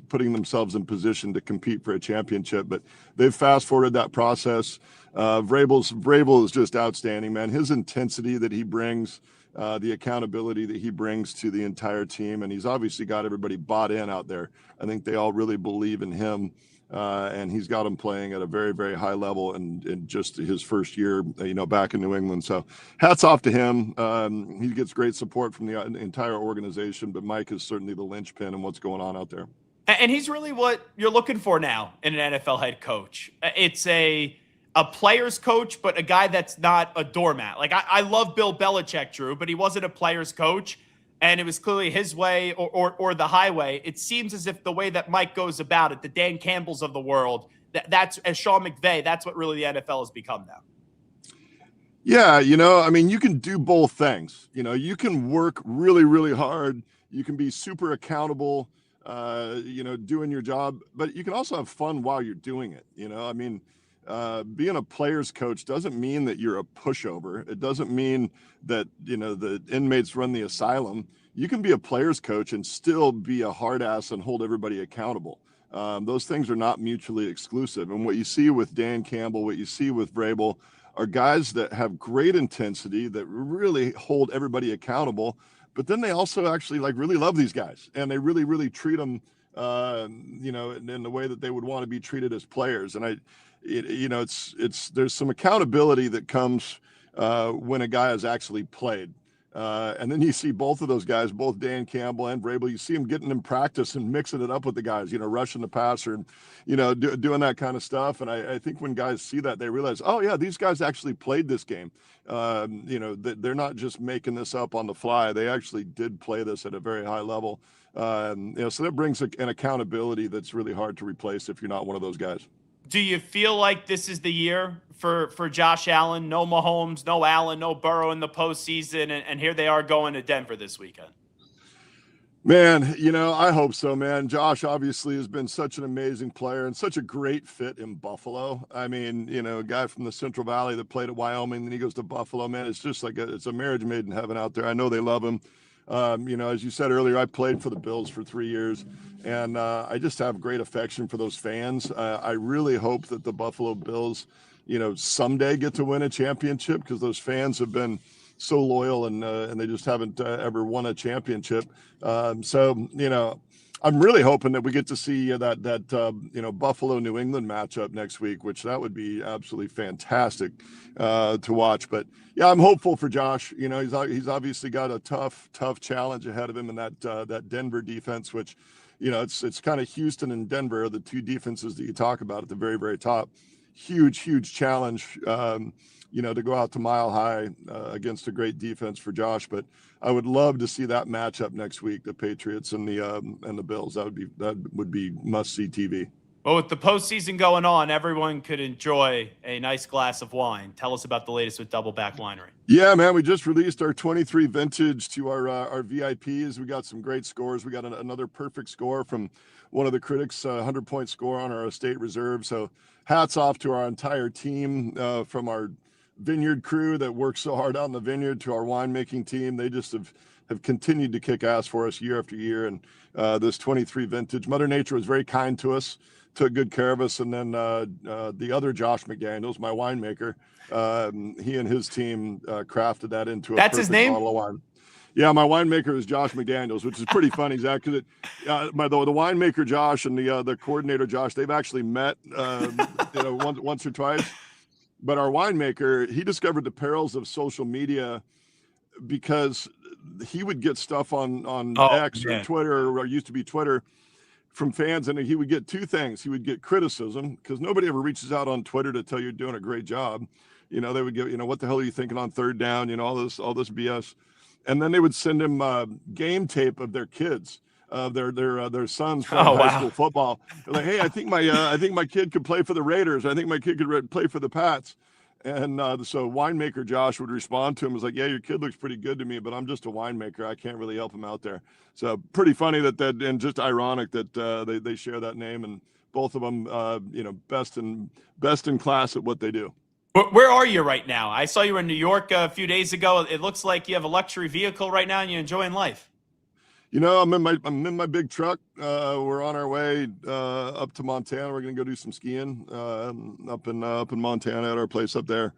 putting themselves in position to compete for a championship. But they've fast-forwarded that process. Vrabel is just outstanding, man. His intensity that he brings, the accountability that he brings to the entire team, and he's obviously got everybody bought in out there. I think they all really believe in him, and he's got them playing at a very, very high level in just his first year, back in New England. So hats off to him. He gets great support from the entire organization, but Mike is certainly the linchpin in what's going on out there. And he's really what you're looking for now in an NFL head coach. It's a player's coach, but a guy that's not a doormat. Like, I love Bill Belichick, Drew, but he wasn't a player's coach, and it was clearly his way or the highway. It seems as if the way that Mike goes about it, the Dan Campbells of the world, that's as Sean McVay, that's what really the NFL has become now. Yeah, you can do both things. You can work really, really hard. You can be super accountable, doing your job, but you can also have fun while you're doing it. Being a player's coach doesn't mean that you're a pushover. It doesn't mean that, the inmates run the asylum. You can be a player's coach and still be a hard ass and hold everybody accountable. Those things are not mutually exclusive. And what you see with Dan Campbell, what you see with Vrabel, are guys that have great intensity, that really hold everybody accountable, but then they also actually like really love these guys, and they really, really treat them, in the way that they would want to be treated as players. And there's some accountability that comes when a guy has actually played. And then you see both of those guys, both Dan Campbell and Vrabel, you see them getting in practice and mixing it up with the guys, rushing the passer and, doing that kind of stuff. And I think when guys see that, they realize, oh yeah, these guys actually played this game. They're not just making this up on the fly. They actually did play this at a very high level. So that brings an accountability that's really hard to replace if you're not one of those guys. Do you feel like this is the year for Josh Allen? No Mahomes, no Allen, no Burrow in the postseason, and here they are going to Denver this weekend. Man, I hope so, man. Josh obviously has been such an amazing player and such a great fit in Buffalo. I mean, a guy from the Central Valley that played at Wyoming, then he goes to Buffalo, man. It's just like it's a marriage made in heaven out there. I know they love him. As you said earlier, I played for the Bills for 3 years, and I just have great affection for those fans. I really hope that the Buffalo Bills, someday get to win a championship, because those fans have been so loyal, and they just haven't ever won a championship. I'm really hoping that we get to see that Buffalo New England matchup next week, which that would be absolutely fantastic to watch. But yeah, I'm hopeful for Josh. He's obviously got a tough challenge ahead of him in that Denver defense, which, it's kind of Houston and Denver are the two defenses that you talk about at the very, very top. Huge challenge, to go out to Mile High against a great defense for Josh. But I would love to see that matchup next week, the Patriots and the Bills. That would be must-see TV. Well, with the postseason going on, everyone could enjoy a nice glass of wine. Tell us about the latest with Double Back Winery. Yeah, man, we just released our 23 vintage to our VIPs. We got some great scores. We got another perfect score from one of the critics, 100-point score on our estate reserve. So hats off to our entire team, from our vineyard crew that works so hard out in the vineyard to our winemaking team. They just have continued to kick ass for us year after year. And this 23 vintage, Mother Nature was very kind to us, took good care of us. And then the other Josh McDaniels, my winemaker, he and his team crafted that into a That's his name? bottle of wine. Yeah, my winemaker is Josh McDaniels, which is pretty funny, Zach, because the winemaker Josh and the coordinator Josh, they've actually met once or twice. But our winemaker, he discovered the perils of social media, because he would get stuff on X or Twitter, or used to be Twitter, from fans, and he would get two things. He would get criticism, because nobody ever reaches out on Twitter to tell you you're doing a great job. They would get, what the hell are you thinking on third down? All this BS. And then they would send him game tape of their kids, of their sons playing high school football. They're like, hey, I think my kid could play for the Raiders. I think my kid could play for the Pats. And so winemaker Josh would respond to him as like, yeah, your kid looks pretty good to me, but I'm just a winemaker. I can't really help him out there. So pretty funny that and just ironic that they share that name, and both of them, best in class at what they do. Where are you right now? I saw you in New York a few days ago. It looks like you have a luxury vehicle right now and you're enjoying life. I'm in my big truck. We're on our way up to Montana. We're gonna go do some skiing up in Montana at our place up there.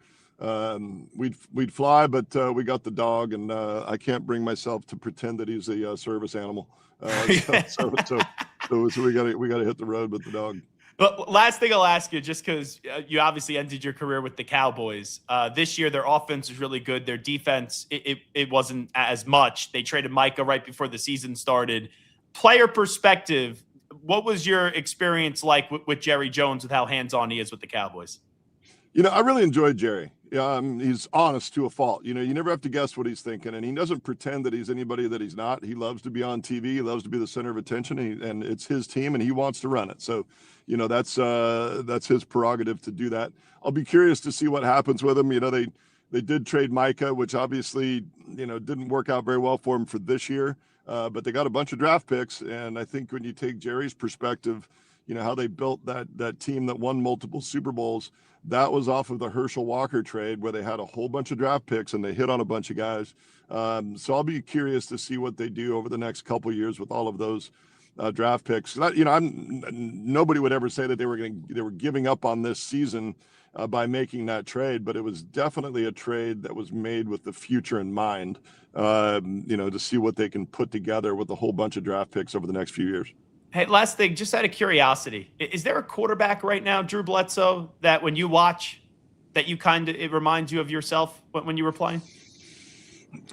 We'd fly, but we got the dog, and I can't bring myself to pretend that he's a service animal. So we gotta hit the road with the dog. But last thing I'll ask you, just because you obviously ended your career with the Cowboys. This year, their offense was really good. Their defense, it wasn't as much. They traded Micah right before the season started. Player perspective, what was your experience like with Jerry Jones, with how hands-on he is with the Cowboys? I really enjoyed Jerry. He's honest to a fault. You never have to guess what he's thinking, and he doesn't pretend that he's anybody that he's not. He loves to be on TV. He loves to be the center of attention, and it's his team, and he wants to run it. So, that's his prerogative to do that. I'll be curious to see what happens with him. They did trade Micah, which obviously, didn't work out very well for him for this year. But they got a bunch of draft picks, and I think when you take Jerry's perspective, how they built that team that won multiple Super Bowls, that was off of the Herschel Walker trade, where they had a whole bunch of draft picks and they hit on a bunch of guys. So I'll be curious to see what they do over the next couple of years with all of those draft picks. Nobody would ever say that they were giving up on this season by making that trade, but it was definitely a trade that was made with the future in mind. To see what they can put together with a whole bunch of draft picks over the next few years. Hey, last thing, just out of curiosity, is there a quarterback right now, Drew Bledsoe, that when you watch, that you it reminds you of yourself when you were playing?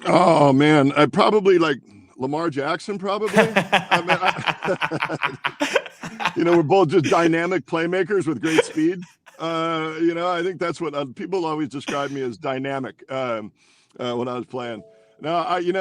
Oh man, I probably like Lamar Jackson. Probably. We're both just dynamic playmakers with great speed. I think that's what people always describe me as, dynamic, when I was playing. No, I'm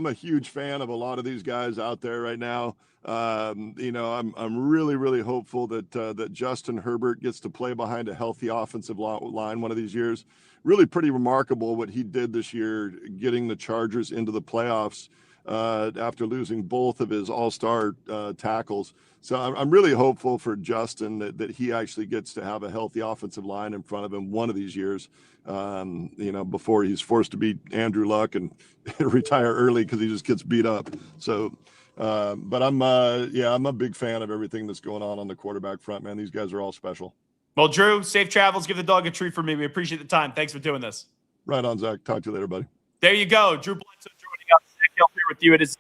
a huge fan of a lot of these guys out there right now. I'm really, really hopeful that Justin Herbert gets to play behind a healthy offensive line one of these years. Really pretty remarkable what he did this year, getting the Chargers into the playoffs after losing both of his all-star tackles. So I'm really hopeful for Justin that he actually gets to have a healthy offensive line in front of him one of these years, before he's forced to beat Andrew Luck and retire early because he just gets beat up. So, but I'm a big fan of everything that's going on the quarterback front, man. These guys are all special. Well, Drew, safe travels. Give the dog a treat for me. We appreciate the time. Thanks for doing this. Right on, Zach. Talk to you later, buddy. There you go. Drew Bledsoe joining us. Zach Gelb here with you. It is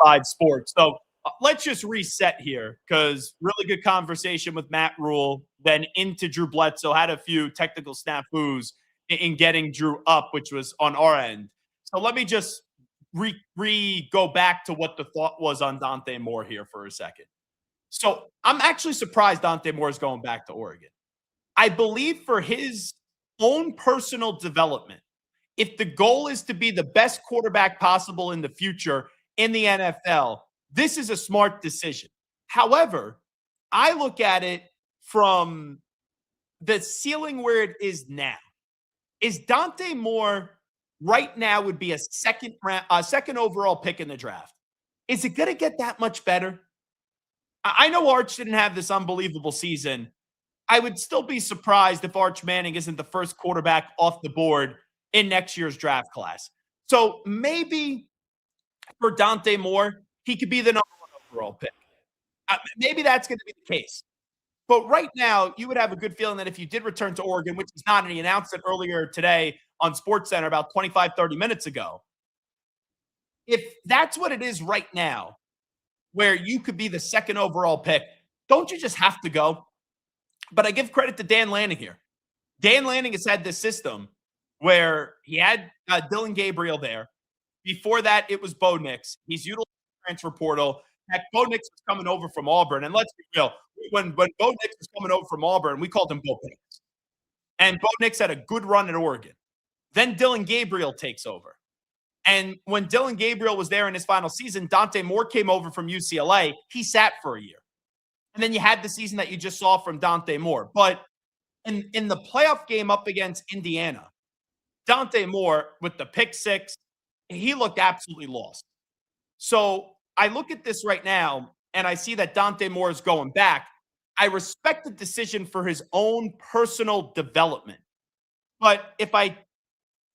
5 Sports. So let's just reset here, because really good conversation with Matt Rhule, then into Drew Bledsoe. Had a few technical snafus in getting Drew up, which was on our end. So let me just go back to what the thought was on Dante Moore here for a second. So I'm actually surprised Dante Moore is going back to Oregon. I believe for his own personal development, if the goal is to be the best quarterback possible in the future in the NFL, this is a smart decision. However, I look at it from the ceiling where it is now. Is Dante Moore right now would be a second overall pick in the draft? Is it going to get that much better? I know Arch didn't have this unbelievable season. I would still be surprised if Arch Manning isn't the first quarterback off the board in next year's draft class. So maybe for Dante Moore, he could be the number 1 overall pick. Maybe that's going to be the case. But right now, you would have a good feeling that if you did return to Oregon, which is not, and he announced it earlier today on SportsCenter about 25, 30 minutes ago, if that's what it is right now, where you could be the second overall pick, don't you just have to go? But I give credit to Dan Lanning here. Dan Lanning has had this system where he had Dylan Gabriel there. Before that, it was Bo Nix. He's utilized the transfer portal. Heck, Bo Nix was coming over from Auburn. And let's be real, when Bo Nix was coming over from Auburn, we called him Bo Nix. And Bo Nix had a good run at Oregon. Then Dylan Gabriel takes over. And when Dylan Gabriel was there in his final season, Dante Moore came over from UCLA. He sat for a year. And then you had the season that you just saw from Dante Moore. But in the playoff game up against Indiana, Dante Moore, with the pick 6, he looked absolutely lost. So I look at this right now, and I see that Dante Moore is going back. I respect the decision for his own personal development. But if I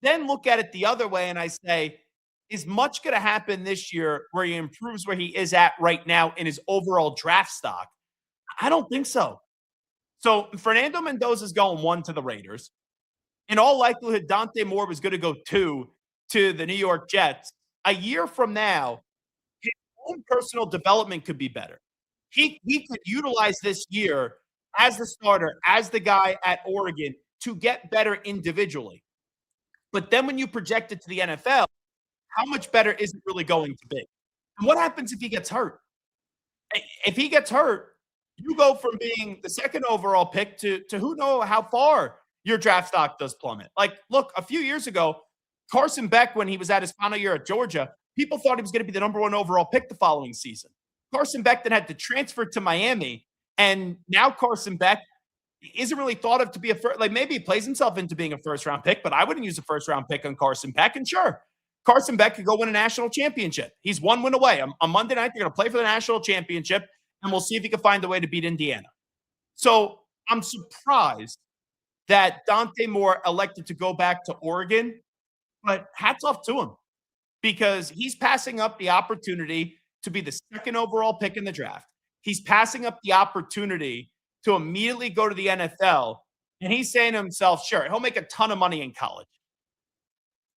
then look at it the other way and I say, is much going to happen this year where he improves where he is at right now in his overall draft stock? I don't think so. So Fernando Mendoza is going 1 to the Raiders. In all likelihood, Dante Moore was going to go 2 to the New York Jets. A year from now, his own personal development could be better. He could utilize this year as the starter, as the guy at Oregon, to get better individually. But then when you project it to the NFL, how much better is it really going to be? And what happens if he gets hurt? If he gets hurt, you go from being the second overall pick to who knows how far your draft stock does plummet. Like, look, a few years ago, Carson Beck, when he was at his final year at Georgia, people thought he was going to be the number 1 overall pick the following season. Carson Beck then had to transfer to Miami, and now Carson Beck isn't really thought of to be a first. Like, maybe he plays himself into being a first-round pick, but I wouldn't use a first-round pick on Carson Beck. And sure, Carson Beck could go win a national championship. He's 1 win away. On Monday night, they're going to play for the national championship, and we'll see if he can find a way to beat Indiana. So I'm surprised that Dante Moore elected to go back to Oregon, but hats off to him. because he's passing up the opportunity to be the second overall pick in the draft. He's passing up the opportunity to immediately go to the NFL. And he's saying to himself, sure, he'll make a ton of money in college.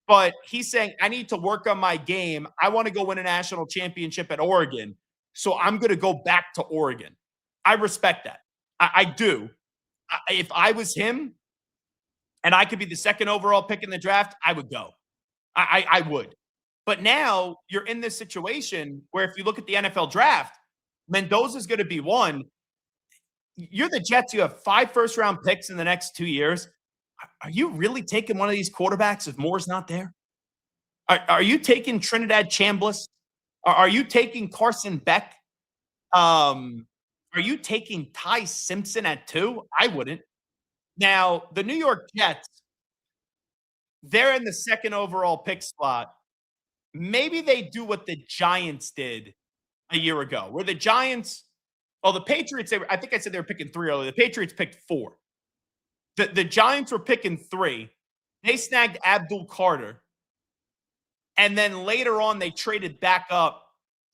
But he's saying, I need to work on my game. I want to go win a national championship at Oregon. So I'm going to go back to Oregon. I respect that. I do. If I was him and I could be the second overall pick in the draft, I would go. I would. But now you're in this situation where if you look at the NFL draft, Mendoza's going to be one. You're the Jets. You have 5 first-round picks in the next 2 years. Are you really taking one of these quarterbacks if Moore's not there? Are you taking Trinidad Chambliss? Are you taking Carson Beck? Are you taking Ty Simpson at 2? I wouldn't. Now, the New York Jets, they're in the second overall pick spot. Maybe they do what the Giants did a year ago, where the Giants, the Patriots, I think I said they were picking 3 earlier. The Patriots picked 4. The Giants were picking 3. They snagged Abdul Carter. And then later on, they traded back up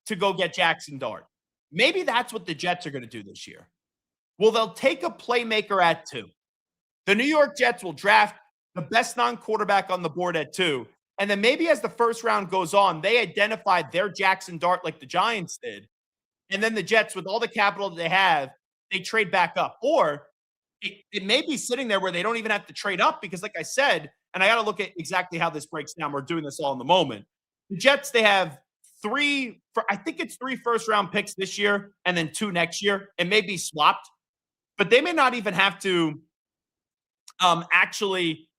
to go get Jackson Dart. Maybe that's what the Jets are going to do this year. Well, they'll take a playmaker at 2. The New York Jets will draft the best non-quarterback on the board at 2. And then maybe as the first round goes on, they identify their Jackson Dart like the Giants did. And then the Jets, with all the capital that they have, they trade back up. Or it may be sitting there where they don't even have to trade up because, like I said, and I got to look at exactly how this breaks down. We're doing this all in the moment. The Jets, they have 3 first-round picks this year and then 2 next year. It may be swapped. But they may not even have to actually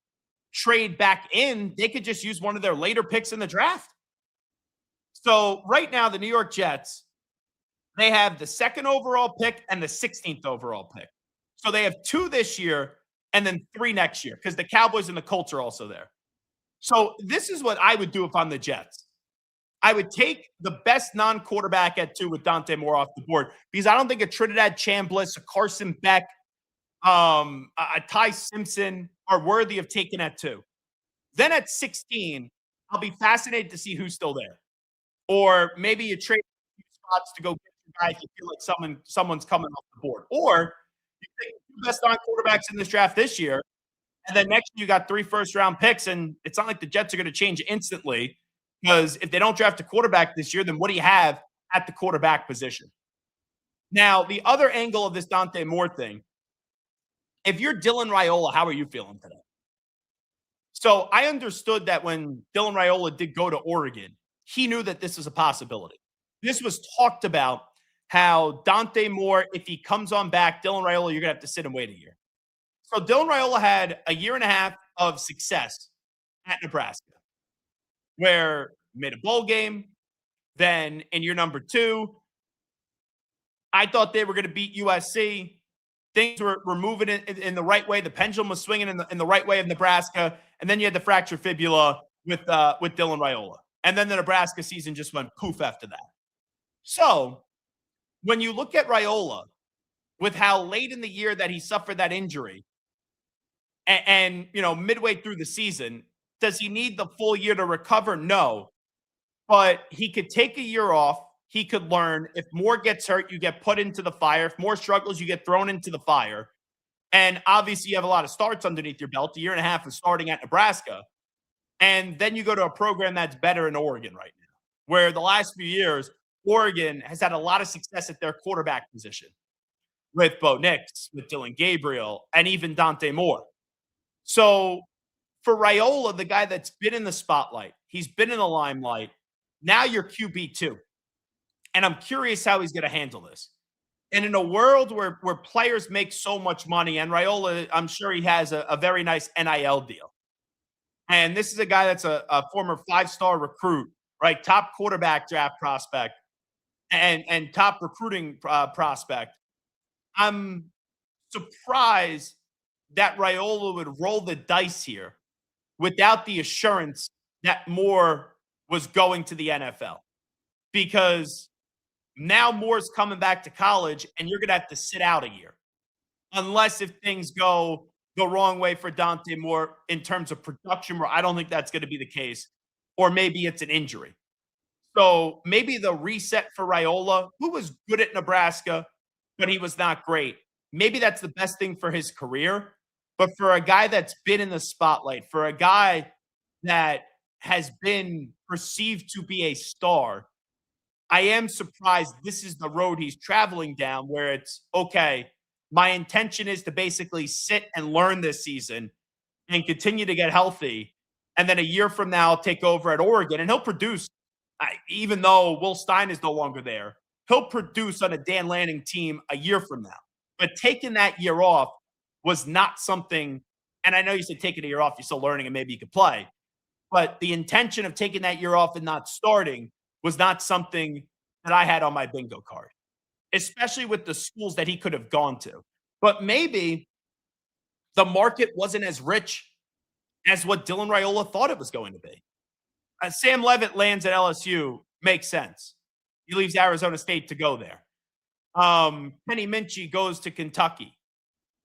trade back in. They could just use one of their later picks in the draft. So right now, the New York Jets, they have the 2nd overall pick and the 16th overall pick. So they have 2 this year and then 3 next year because the Cowboys and the Colts are also there. So this is what I would do if I'm the Jets. I would take the best non-quarterback at 2 with Dante Moore off the board because I don't think a Trinidad Chambliss, a Carson Beck, a Ty Simpson are worthy of taking at 2. Then at 16, I'll be fascinated to see who's still there. Or maybe you trade spots to go get a guy if you feel like someone's coming off the board. Or you take the best non-quarterbacks in this draft this year, and then next year you got 3 first-round picks, and it's not like the Jets are going to change instantly because if they don't draft a quarterback this year, then what do you have at the quarterback position? Now, the other angle of this Dante Moore thing, if you're Dylan Raiola, how are you feeling today? So I understood that when Dylan Raiola did go to Oregon, he knew that this was a possibility. This was talked about how Dante Moore, if he comes on back, Dylan Raiola, you're going to have to sit and wait a year. So Dylan Raiola had a year and a half of success at Nebraska, where he made a bowl game. Then in year number 2, I thought they were going to beat USC. Things were moving in the right way. The pendulum was swinging in the right way of Nebraska. And then you had the fractured fibula with Dylan Raiola. And then the Nebraska season just went poof after that. So when you look at Raiola, with how late in the year that he suffered that injury, and midway through the season, does he need the full year to recover? No. But he could take a year off. He could learn. If Moore gets hurt, you get put into the fire. If Moore struggles, you get thrown into the fire. And obviously, you have a lot of starts underneath your belt, a year and a half of starting at Nebraska. And then you go to a program that's better in Oregon right now, where the last few years, Oregon has had a lot of success at their quarterback position with Bo Nix, with Dylan Gabriel, and even Dante Moore. So for Raiola, the guy that's been in the spotlight, he's been in the limelight, now you're QB2. And I'm curious how he's going to handle this. And in a world where players make so much money, and Raiola, I'm sure he has a very nice NIL deal. And this is a guy that's a former 5-star recruit, right? Top quarterback draft prospect and top recruiting prospect. I'm surprised that Raiola would roll the dice here without the assurance that Moore was going to the NFL. Because now Moore's coming back to college, and you're going to have to sit out a year. Unless if things go the wrong way for Dante Moore in terms of production, where I don't think that's going to be the case. or maybe it's an injury. So maybe the reset for Raiola, who was good at Nebraska, but he was not great. Maybe that's the best thing for his career. But for a guy that's been in the spotlight, for a guy that has been perceived to be a star, I am surprised this is the road he's traveling down, where it's, okay, my intention is to basically sit and learn this season and continue to get healthy. And then a year from now, I'll take over at Oregon, and he'll produce, even though Will Stein is no longer there, he'll produce on a Dan Lanning team a year from now. But taking that year off was not something, and I know you said taking a year off, you're still learning and maybe you could play. But the intention of taking that year off and not starting was not something that I had on my bingo card, especially with the schools that he could have gone to. But maybe the market wasn't as rich as what Dylan Raiola thought it was going to be. Sam Levitt lands at LSU, makes sense. He leaves Arizona State to go there. Penny Minchie goes to Kentucky.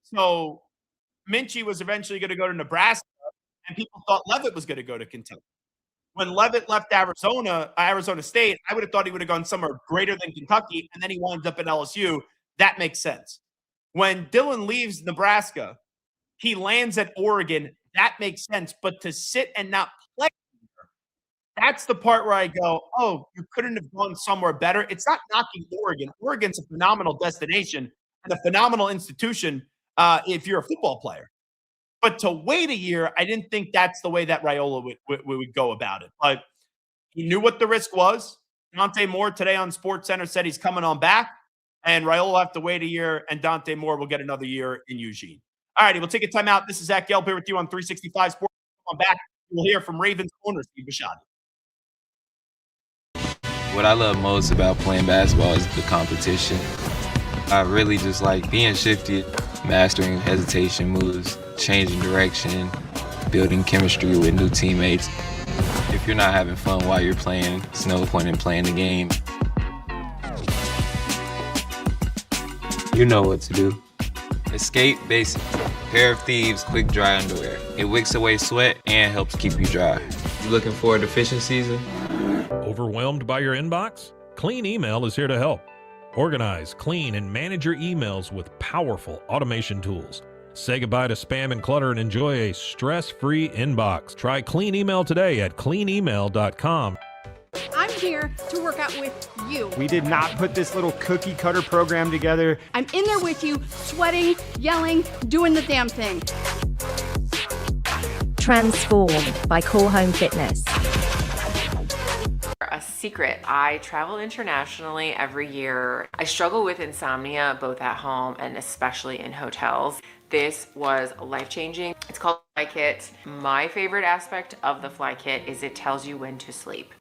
So Minchie was eventually going to go to Nebraska, and people thought Levitt was going to go to Kentucky. When Levitt left Arizona State, I would have thought he would have gone somewhere greater than Kentucky, and then he winds up at LSU. That makes sense. When Dylan leaves Nebraska, he lands at Oregon. That makes sense. But to sit and not play, that's the part where I go, oh, you couldn't have gone somewhere better. It's not knocking Oregon. Oregon's a phenomenal destination and a phenomenal institution if you're a football player. But to wait a year, I didn't think that's the way that Raiola would go about it. But he knew what the risk was. Dante Moore today on SportsCenter said he's coming on back, and Raiola will have to wait a year, and Dante Moore will get another year in Eugene. All righty, we'll take a timeout. This is Zach Gelb here with you on 365 Sports. Come on back. We'll hear from Ravens owner Steve Bisciotti. What I love most about playing basketball is the competition. I really just like being shifty, mastering hesitation moves, changing direction, building chemistry with new teammates. If you're not having fun while you're playing, it's no point in playing the game. You know what to do. Escape Basic. Pair of Thieves quick dry underwear. It wicks away sweat and helps keep you dry. You looking forward to fishing season? Overwhelmed by your inbox? Clean Email is here to help. Organize, clean, and manage your emails with powerful automation tools. Say goodbye to spam and clutter and enjoy a stress-free inbox. Try Clean Email today at cleanemail.com. I'm here to work out with you. We did not put this little cookie cutter program together. I'm in there with you, sweating, yelling, doing the damn thing. Transformed by Core Home Fitness. A secret, I travel internationally every year. I struggle with insomnia both at home and especially in hotels. This was life-changing. It's called Fly Kit. My favorite aspect of the Fly Kit is it tells you when to sleep.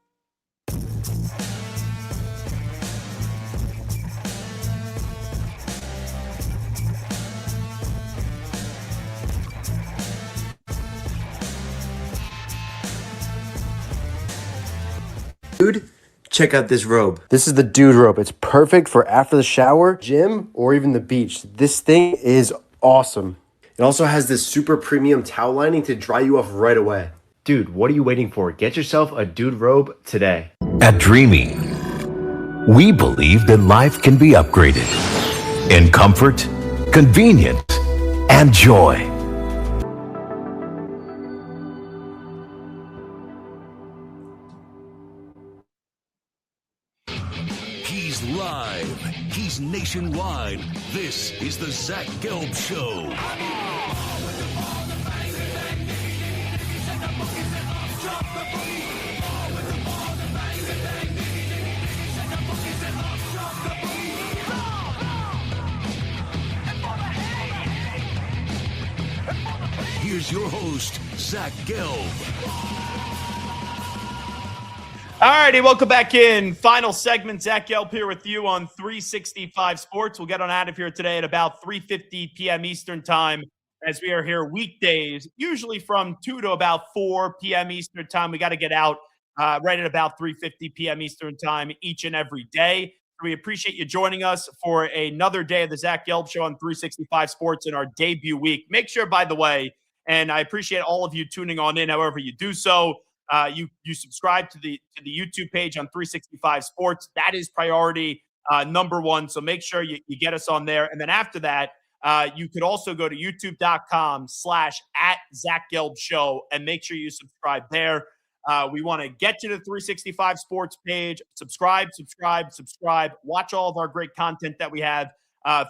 Dude, check out this robe. This is the dude robe. It's perfect for after the shower, gym, or even the beach. This thing is awesome. It also has this super premium towel lining to dry you off right away. Dude, what are you waiting for? Get yourself a dude robe today. At Dreamy, we believe that life can be upgraded in comfort, convenience, and joy. He's live. He's nationwide. This is the Zach Gelb Show. Here's your host, Zach Gelb. All righty, welcome back in. Final segment, Zach Gelb here with you on 365 Sports. We'll get on out of here today at about 3:50 p.m. Eastern time, as we are here weekdays, usually from 2 to about 4 p.m. Eastern time. We got to get out right at about 3:50 p.m. Eastern time each and every day. We appreciate you joining us for another day of the Zach Gelb Show on 365 Sports in our debut week. Make sure, by the way, and I appreciate all of you tuning on in however you do so, you subscribe to the YouTube page on 365 Sports. That is priority number one. So make sure you get us on there. And then after that, you could also go to youtube.com/@Zach Gelb Show and make sure you subscribe there. We want to get you to the 365 Sports page. Subscribe. Watch all of our great content that we have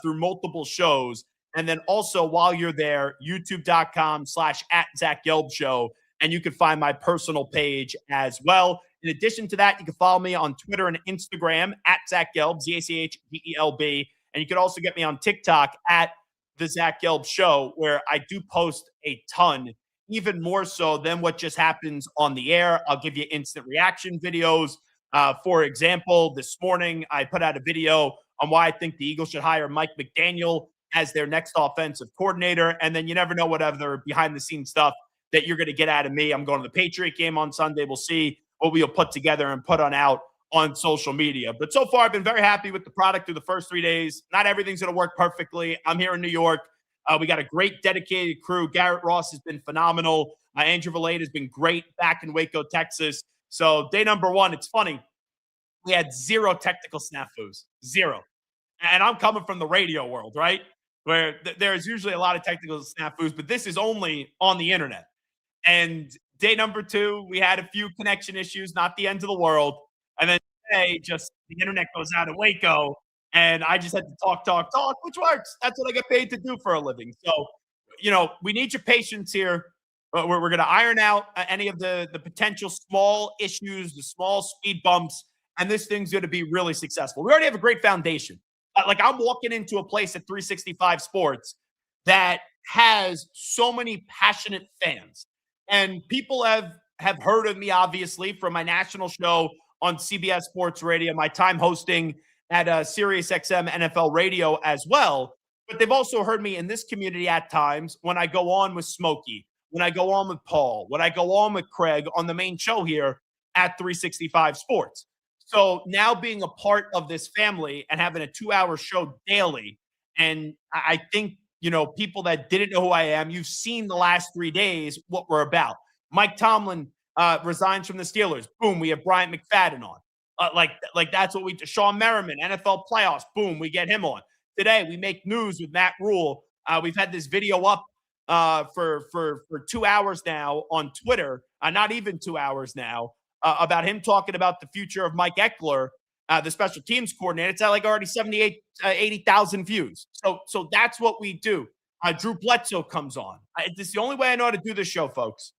through multiple shows. And then also while you're there, youtube.com/@Zach Gelb Show. And you can find my personal page as well. In addition to that, you can follow me on Twitter and Instagram @ZachGelb, ZachGelb. And you can also get me on TikTok @The Zach Gelb Show, where I do post a ton, even more so than what just happens on the air. I'll give you instant reaction videos. For example, this morning I put out a video on why I think the Eagles should hire Mike McDaniel as their next offensive coordinator. And then you never know what other behind-the-scenes stuff that you're going to get out of me. I'm going to the Patriot game on Sunday. We'll see what we'll put together and put out on social media. But so far, I've been very happy with the product through the first 3 days. Not everything's going to work perfectly. I'm here in New York. We got a great dedicated crew. Garrett Ross has been phenomenal. Andrew Valade has been great back in Waco, Texas. So day number one, it's funny. We had zero technical snafus, zero. And I'm coming from the radio world, right? Where there's usually a lot of technical snafus, but this is only on the internet. And day number two, we had a few connection issues, not the end of the world. And then today, just the internet goes out in Waco, and I just had to talk, which works. That's what I get paid to do for a living. So, we need your patience here. But we're going to iron out any of the potential small issues, the small speed bumps, and this thing's going to be really successful. We already have a great foundation. I'm walking into a place at 365 Sports that has so many passionate fans. And people have heard of me, obviously, from my national show on CBS Sports Radio, my time hosting at Sirius XM NFL Radio as well. But they've also heard me in this community at times when I go on with Smokey, when I go on with Paul, when I go on with Craig on the main show here at 365 Sports. So now being a part of this family and having a 2-hour show daily, and I think people that didn't know who I am, you've seen the last 3 days what we're about. Mike Tomlin resigns from the Steelers. Boom, we have Bryant McFadden on. Like that's what we do. Sean Merriman, NFL playoffs. Boom, we get him on. Today, we make news with Matt Rhule. We've had this video up for 2 hours now on Twitter, not even 2 hours now, about him talking about the future of Mike Eckler, the special teams coordinator. It's at already 80,000 views. So that's what we do. Drew Bledsoe comes on. This is the only way I know how to do this show, folks.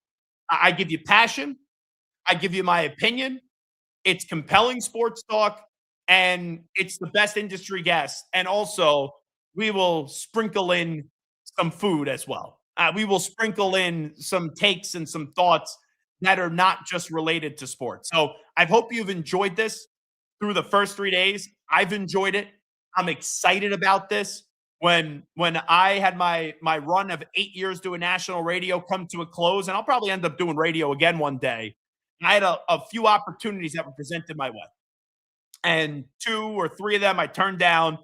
I give you passion. I give you my opinion. It's compelling sports talk, and it's the best industry guest. And also, we will sprinkle in some food as well. We will sprinkle in some takes and some thoughts that are not just related to sports. So I hope you've enjoyed this through the first 3 days. I've enjoyed it. I'm excited about this. When I had my run of 8 years doing national radio come to a close, and I'll probably end up doing radio again one day, I had a few opportunities that were presented my way. And 2 or 3 of them I turned down,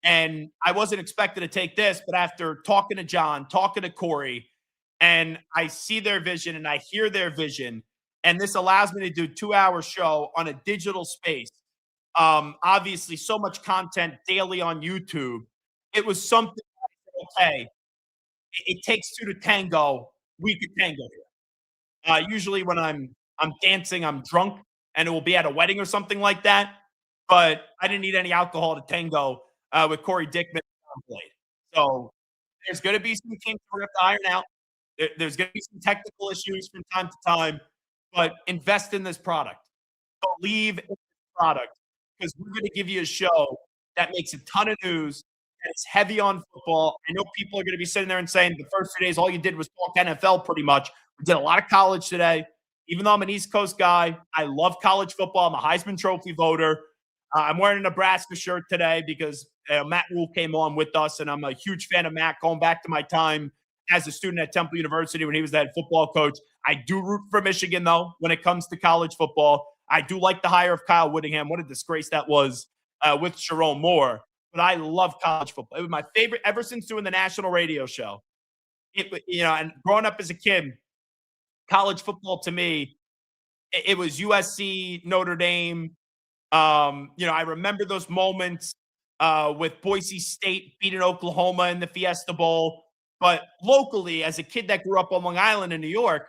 and I wasn't expected to take this, but after talking to John, talking to Corey, and I see their vision and I hear their vision, and this allows me to do a 2-hour show on a digital space. Obviously, so much content daily on YouTube. It was something like, okay, it takes 2 to tango. We could tango here. Usually when I'm dancing, I'm drunk, and it will be at a wedding or something like that. But I didn't need any alcohol to tango with Corey Dickman and Blade. So there's going to be some kinks we're going to iron out. There's going to be some technical issues from time to time, but invest in this product. Believe in this product, because we're going to give you a show that makes a ton of news, that is heavy on football. I know people are going to be sitting there and saying the first 3 days, all you did was talk NFL pretty much. We did a lot of college today. Even though I'm an East Coast guy, I love college football. I'm a Heisman Trophy voter. I'm wearing a Nebraska shirt today because Matt Rhule came on with us, and I'm a huge fan of Matt going back to my time as a student at Temple University when he was the head football coach. I do root for Michigan, though, when it comes to college football. I do like the hire of Kyle Whittingham. What a disgrace that was with Sharon Moore. But I love college football. It was my favorite ever since doing the national radio show. And growing up as a kid, college football to me It was USC, Notre Dame. I remember those moments with Boise State beating Oklahoma in the Fiesta Bowl. But locally, as a kid that grew up on Long Island in New York,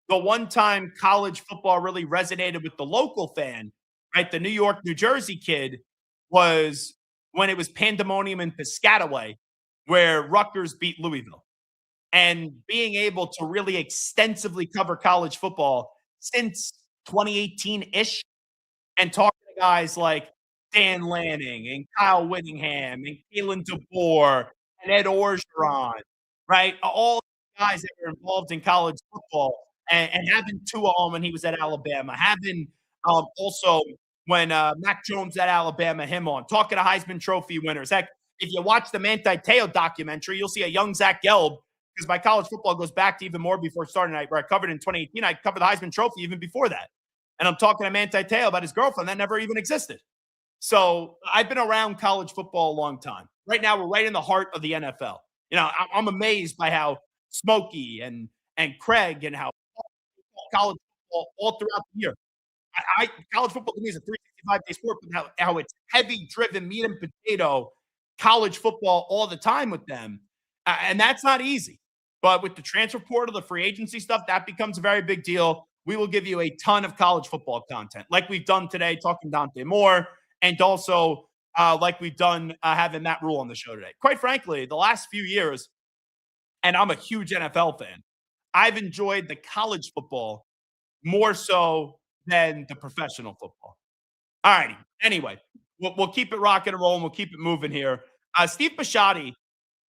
the one time college football really resonated with the local fan, right? The New York, New Jersey kid was when it was pandemonium in Piscataway, where Rutgers beat Louisville. And being able to really extensively cover college football since 2018-ish and talking to guys like Dan Lanning and Kyle Whittingham and Kalen DeBoer and Ed Orgeron, right? All guys that were involved in college football and having Tua on when he was at Alabama, having also when Mac Jones at Alabama, him on, talking to Heisman Trophy winners. Heck, if you watch the Manti Te'o documentary, you'll see a young Zach Gelb, because my college football goes back to even more before starting. Where I covered in 2018, I covered the Heisman Trophy even before that. And I'm talking to Manti Te'o about his girlfriend that never even existed. So I've been around college football a long time. Right now, we're right in the heart of the NFL. I'm amazed by how Smokey and Craig and how college football all throughout the year. College football to me is a 365-day sport, but how it's heavy driven, meat and potato college football all the time with them. And that's not easy. But with the transfer portal, the free agency stuff, that becomes a very big deal. We will give you a ton of college football content, like we've done today, talking Dante Moore, and also like we've done having Matt Rhule on the show today. Quite frankly, the last few years, and I'm a huge NFL fan, I've enjoyed the college football more so than the professional football. All righty. Anyway, we'll keep it rocking and rolling. We'll keep it moving here. Steve Bisciotti,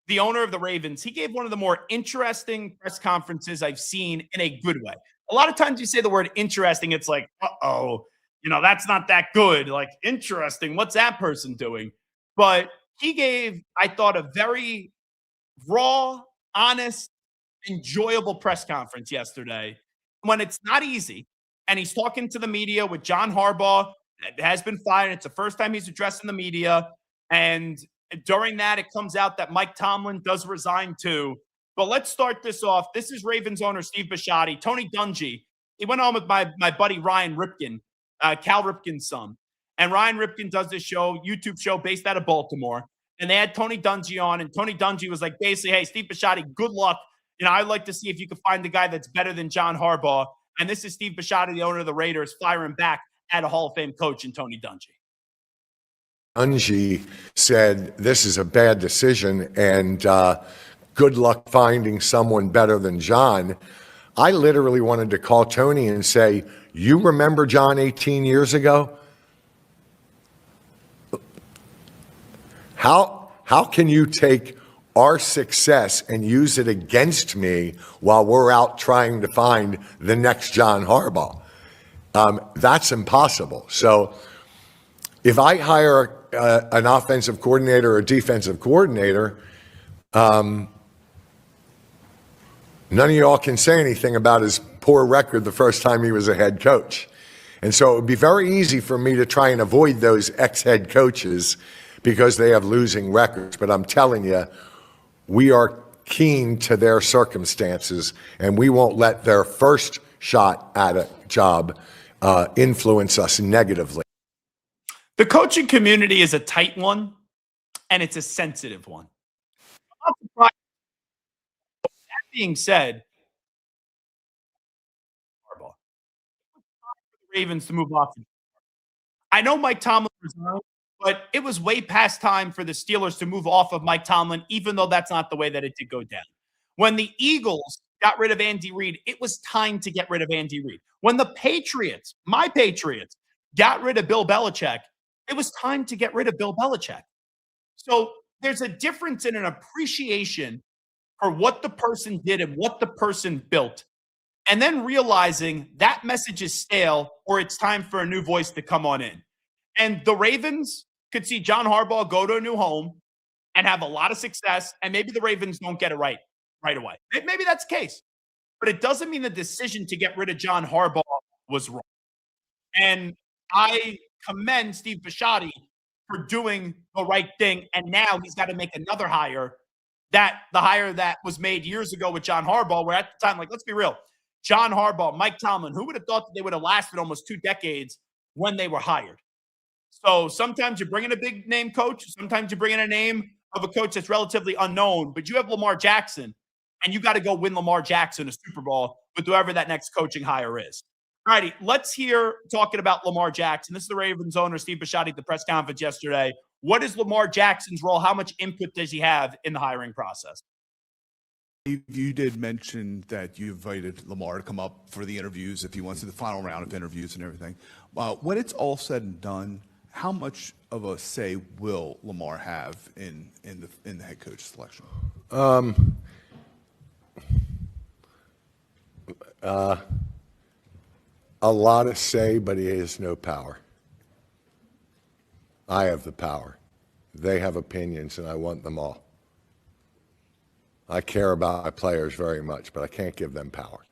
the owner of the Ravens, he gave one of the more interesting press conferences I've seen in a good way. A lot of times you say the word interesting, it's like, that's not that good. Like, interesting. What's that person doing? But he gave, I thought, a very raw, honest, enjoyable press conference yesterday when it's not easy. And he's talking to the media with John Harbaugh, that has been fired. It's the first time he's addressing the media. And during that, it comes out that Mike Tomlin does resign too. But let's start this off. This is Ravens owner Steve Bisciotti. Tony Dungy, he went on with my buddy Ryan Ripken, Cal Ripken's son. And Ryan Ripken does this show, YouTube show based out of Baltimore. And they had Tony Dungy on. And Tony Dungy was like, basically, hey, Steve Bisciotti, good luck. I'd like to see if you can find the guy that's better than John Harbaugh. And this is Steve Bisciotti, the owner of the Raiders, firing back at a Hall of Fame coach in Tony Dungy. Dungy said, this is a bad decision, and good luck finding someone better than John. I literally wanted to call Tony and say, you remember John 18 years ago? How can you take our success and use it against me while we're out trying to find the next John Harbaugh? That's impossible. So if I hire an offensive coordinator or a defensive coordinator, none of y'all can say anything about his poor record the first time he was a head coach. And so it would be very easy for me to try and avoid those ex-head coaches because they have losing records. But I'm telling you, we are keen to their circumstances, and we won't let their first shot at a job influence us negatively. The coaching community is a tight one, and it's a sensitive one. That being said, Harbaugh, the Ravens to move off. I know Mike Tomlin resigned, but it was way past time for the Steelers to move off of Mike Tomlin, even though that's not the way that it did go down. When the Eagles got rid of Andy Reid, it was time to get rid of Andy Reid. When the Patriots, my Patriots, got rid of Bill Belichick, it was time to get rid of Bill Belichick. So there's a difference in an appreciation for what the person did and what the person built, and then realizing that message is stale or it's time for a new voice to come on in. And the Ravens could see John Harbaugh go to a new home and have a lot of success, and maybe the Ravens don't get it right away. Maybe that's the case. But it doesn't mean the decision to get rid of John Harbaugh was wrong. And I commend Steve Bisciotti for doing the right thing, and now he's got to make another hire, the hire that was made years ago with John Harbaugh, where at the time, like, let's be real, John Harbaugh, Mike Tomlin, who would have thought that they would have lasted almost 2 decades when they were hired? So sometimes you bring in a big name coach, sometimes you bring in a name of a coach that's relatively unknown, but you have Lamar Jackson, and you got to go win Lamar Jackson a Super Bowl with whoever that next coaching hire is. All righty, let's hear talking about Lamar Jackson. This is the Ravens owner, Steve Bisciotti, at the press conference yesterday. What is Lamar Jackson's role? How much input does he have in the hiring process? You did mention that you invited Lamar to come up for the interviews if he wants to the final round of interviews and everything. When it's all said and done, how much of a say will Lamar have in the head coach selection? A lot of say, but he has no power. I have the power. They have opinions, and I want them all. I care about my players very much, but I can't give them power.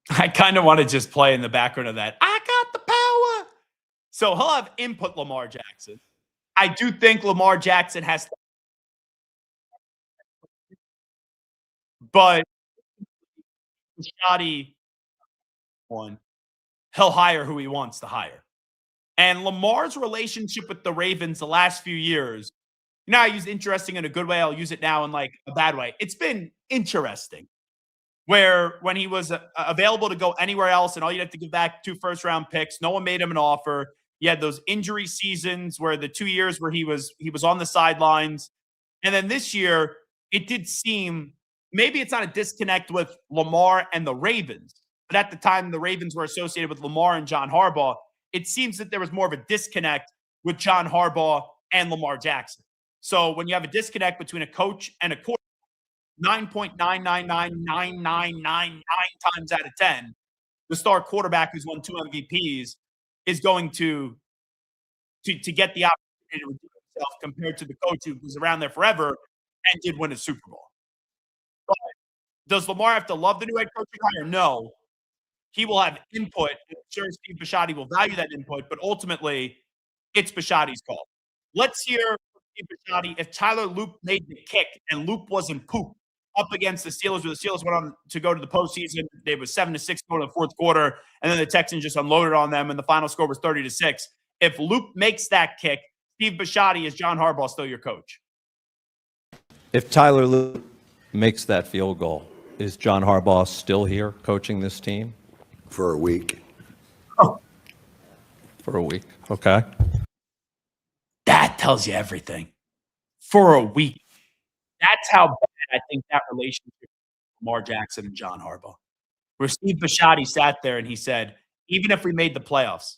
I kind of want to just play in the background of that. I got the power. So he'll have input, Lamar Jackson. I do think Lamar Jackson has to. But Shoddy one, he'll hire who he wants to hire. And Lamar's relationship with the Ravens the last few years, I use interesting in a good way. I'll use it now in like a bad way. It's been interesting. Where when he was available to go anywhere else and all you'd have to give back 2 first-round picks, no one made him an offer. He had those injury seasons where the 2 years where he was on the sidelines. And then this year, it did seem maybe it's not a disconnect with Lamar and the Ravens, but at the time the Ravens were associated with Lamar and John Harbaugh. It seems that there was more of a disconnect with John Harbaugh and Lamar Jackson. So when you have a disconnect between a coach and a quarterback, 9.9999999 times out of 10, the star quarterback who's won 2 MVPs is going to get the opportunity to redeem himself compared to the coach who was around there forever and did win a Super Bowl. But does Lamar have to love the new head coaching hire? No. He will have input. I'm sure Steve Bisciotti will value that input, but ultimately, it's Bisciotti's call. Let's hear from Steve Bisciotti if Tyler Loop made the kick and Loop wasn't poop up against the Steelers, where the Steelers went on to go to the postseason. They was 7-6 going to the fourth quarter, and then the Texans just unloaded on them, and the final score was 30-6. If Loop makes that kick, Steve Bisciotti, is John Harbaugh still your coach? If Tyler Loop makes that field goal, is John Harbaugh still here coaching this team? For a week. Oh. For a week, okay. That tells you everything. For a week. That's how bad I think that relationship with Lamar Jackson and John Harbaugh. Where Steve Bisciotti sat there and he said, even if we made the playoffs,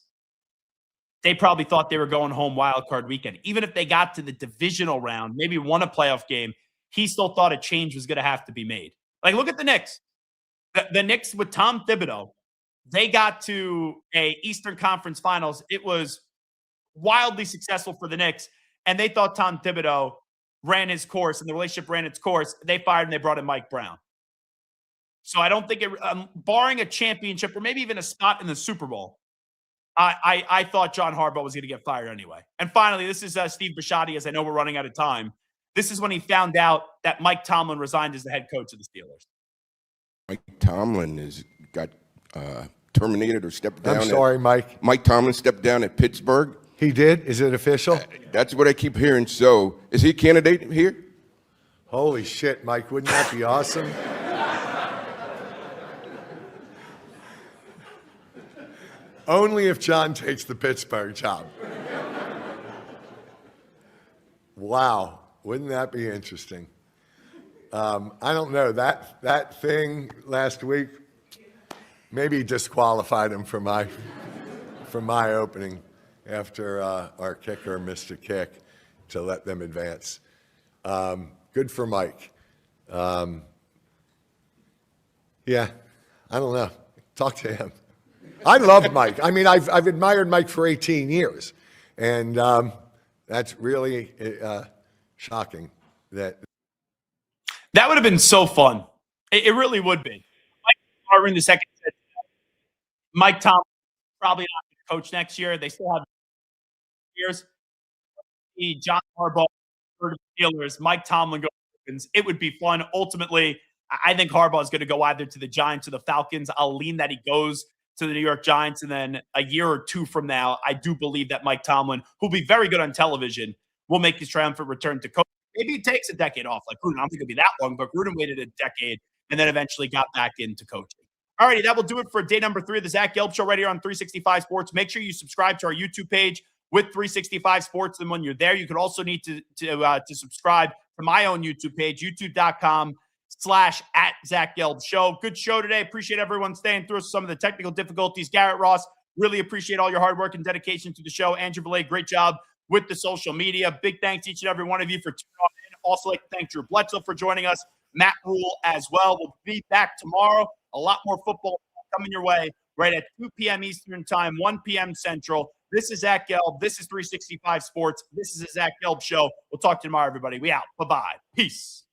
they probably thought they were going home wild card weekend. Even if they got to the divisional round, maybe won a playoff game, he still thought a change was going to have to be made. Like, look at the Knicks. The Knicks with Tom Thibodeau, they got to a Eastern Conference Finals. It was wildly successful for the Knicks, and they thought Tom Thibodeau ran his course, and the relationship ran its course. They fired and they brought in Mike Brown. So I don't think barring a championship or maybe even a spot in the Super Bowl, I thought John Harbaugh was going to get fired anyway. And finally, this is Steve Bisciotti, as I know we're running out of time. This is when he found out that Mike Tomlin resigned as the head coach of the Steelers. Mike Tomlin got terminated or stepped down. I'm sorry, Mike. Mike Tomlin stepped down at Pittsburgh. He did? Is it official? That's what I keep hearing. So, is he a candidate here? Holy shit, Mike. Wouldn't that be awesome? Only if John takes the Pittsburgh job. Wow. Wouldn't that be interesting? I don't know. That thing last week maybe disqualified him from my opening after our kicker missed a kick to let them advance. Good for Mike. Yeah, I don't know. Talk to him. I love Mike. I mean, I've admired Mike for 18 years, and that's really shocking. That would have been so fun. It really would be. Mike Harvin II said Mike Tomlin probably not going to coach next year. They still have years. John Harbaugh for the Steelers, Mike Tomlin goes. It would be fun. Ultimately, I think Harbaugh is going to go either to the Giants or the Falcons. I'll lean that he goes to the New York Giants. And then a year or two from now, I do believe that Mike Tomlin, who'll be very good on television, will make his triumphant return to coach. Maybe he takes a decade off like Gruden. I don't think it'll be that long, but Gruden waited a decade and then eventually got back into coaching. All righty, that will do it for day number 3 of the Zach Gelb Show right here on 365 Sports. Make sure you subscribe to our YouTube page with 365 Sports. And when you're there, you could also need to subscribe to my own YouTube page, youtube.com/@ZachGelbShow. Good show today. Appreciate everyone staying through some of the technical difficulties. Garrett Ross, really appreciate all your hard work and dedication to the show. Andrew Valet, great job with the social media. Big thanks to each and every one of you for tuning in. Also like to thank Drew Bledsoe for joining us. Matt Rhule as well. We'll be back tomorrow. A lot more football coming your way right at 2 p.m. Eastern Time, 1 p.m. Central. This is Zach Gelb. This is 365 Sports. This is the Zach Gelb Show. We'll talk to you tomorrow, everybody. We out. Bye-bye. Peace.